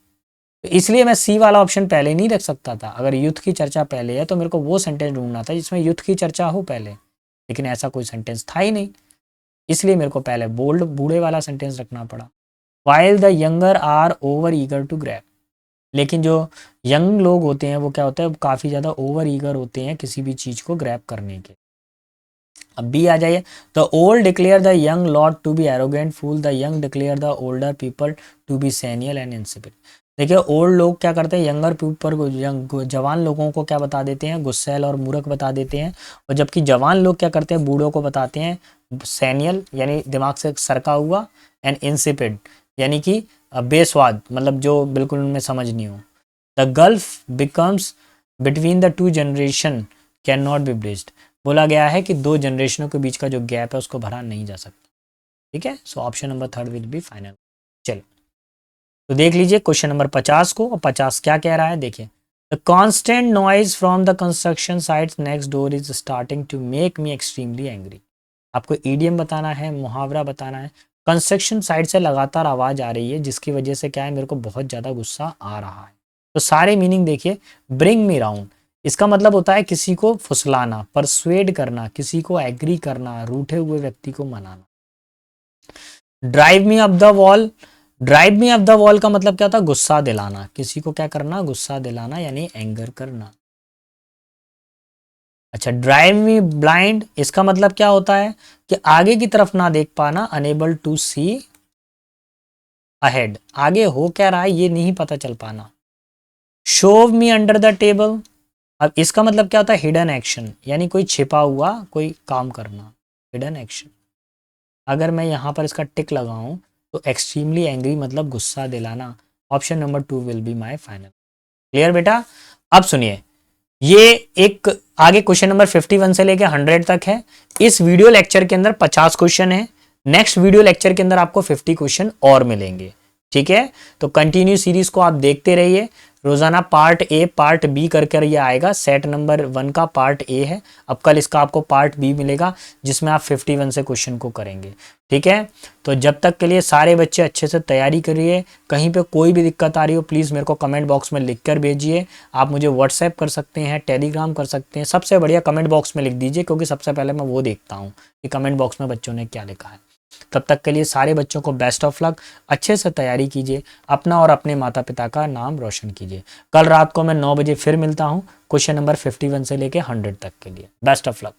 तो इसलिए मैं सी वाला ऑप्शन पहले नहीं रख सकता था। अगर यूथ की चर्चा पहले है तो मेरे को वो सेंटेंस ढूंढना था जिसमें यूथ की चर्चा हो पहले, लेकिन ऐसा कोई सेंटेंस था ही नहीं, इसलिए मेरे को पहले बोल्ड बूढ़े वाला सेंटेंस रखना पड़ा। While the younger are over eager to grab, लेकिन जो यंग लोग होते हैं वो क्या होता है? काफ़ी ज़्यादा ओवर ईगर होते हैं किसी भी चीज़ को ग्रैब करने के। अब बी आ जाइए, the old declare the young lot to be arrogant fool, the young declare the older people to be senile and insipid. देखिए ओल्ड लोग क्या करते हैं? यंगर पीपल को, जवान लोगों को क्या बता देते हैं? गुस्सैल और मूर्ख बता देते हैं। और जबकि जवान लोग क्या करते हैं? बूढ़ों को बताते हैं सैनियल, यानी दिमाग से सरका हुआ, एंड इंसिपिड यानी कि बेस्वाद, मतलब जो बिल्कुल उनमें समझ नहीं हो। The gulf becomes between the two generation can not be bridged. बोला गया है कि दो जनरेशनों के बीच का जो गैप है उसको भरा नहीं जा सकता। ठीक है, so option number 3 will be final. चलो तो देख लीजिए क्वेश्चन नंबर 50 को, और 50 क्या कह रहा है देखिए। The constant noise from the construction site next door is starting to make me extremely angry. आपको ईडियम बताना है, मुहावरा बताना है। कंस्ट्रक्शन साइट से लगातार आवाज आ रही है जिसकी वजह से क्या है, मेरे को बहुत ज्यादा गुस्सा आ रहा है। तो सारे मीनिंग देखिए, ब्रिंग मी राउंड इसका मतलब होता है किसी को फुसलाना, परसुएड करना, किसी को एग्री करना, रूठे हुए व्यक्ति को मनाना। Drive me up the wall, drive me up the wall का मतलब क्या होता है, गुस्सा दिलाना, किसी को क्या करना, गुस्सा दिलाना यानी एंगर करना। अच्छा, ड्राइव मी ब्लाइंड इसका मतलब क्या होता है कि आगे की तरफ ना देख पाना, अनेबल टू सी अहेड, आगे हो क्या रहा है ये नहीं पता चल पाना। Shove me under the table, अब इसका मतलब क्या होता है, हिडन एक्शन यानी कोई छिपा हुआ कोई काम करना, हिडन एक्शन। अगर मैं यहां पर इसका टिक लगाऊं तो एक्सट्रीमली एंग्री मतलब गुस्सा दिलाना। Option number 2 will be my final. Clear बेटा? अब सुनिए, ये एक आगे क्वेश्चन नंबर 51 से लेके 100 तक है। इस वीडियो लेक्चर के अंदर 50 क्वेश्चन है। नेक्स्ट वीडियो लेक्चर के अंदर आपको 50 क्वेश्चन और मिलेंगे। ठीक है, तो कंटिन्यू सीरीज को आप देखते रहिए। रोजाना पार्ट ए पार्ट बी करके ये आएगा। सेट नंबर 1 का पार्ट ए है, अब कल इसका आपको पार्ट बी मिलेगा जिसमें आप 51 से क्वेश्चन को करेंगे। ठीक है, तो जब तक के लिए सारे बच्चे अच्छे से तैयारी करिए। कहीं पे कोई भी दिक्कत आ रही हो प्लीज़ मेरे को कमेंट बॉक्स में लिख कर भेजिए। आप मुझे व्हाट्सएप कर सकते हैं, टेलीग्राम कर सकते हैं। सबसे बढ़िया कमेंट बॉक्स में लिख दीजिए क्योंकि सबसे पहले मैं वो देखता हूँ कि कमेंट बॉक्स में बच्चों ने क्या लिखा है। तब तक के लिए सारे बच्चों को बेस्ट ऑफ लक। अच्छे से तैयारी कीजिए, अपना और अपने माता पिता का नाम रोशन कीजिए। कल रात को मैं 9 बजे फिर मिलता हूँ क्वेश्चन नंबर 51 से लेके 100 तक के लिए। Best of luck.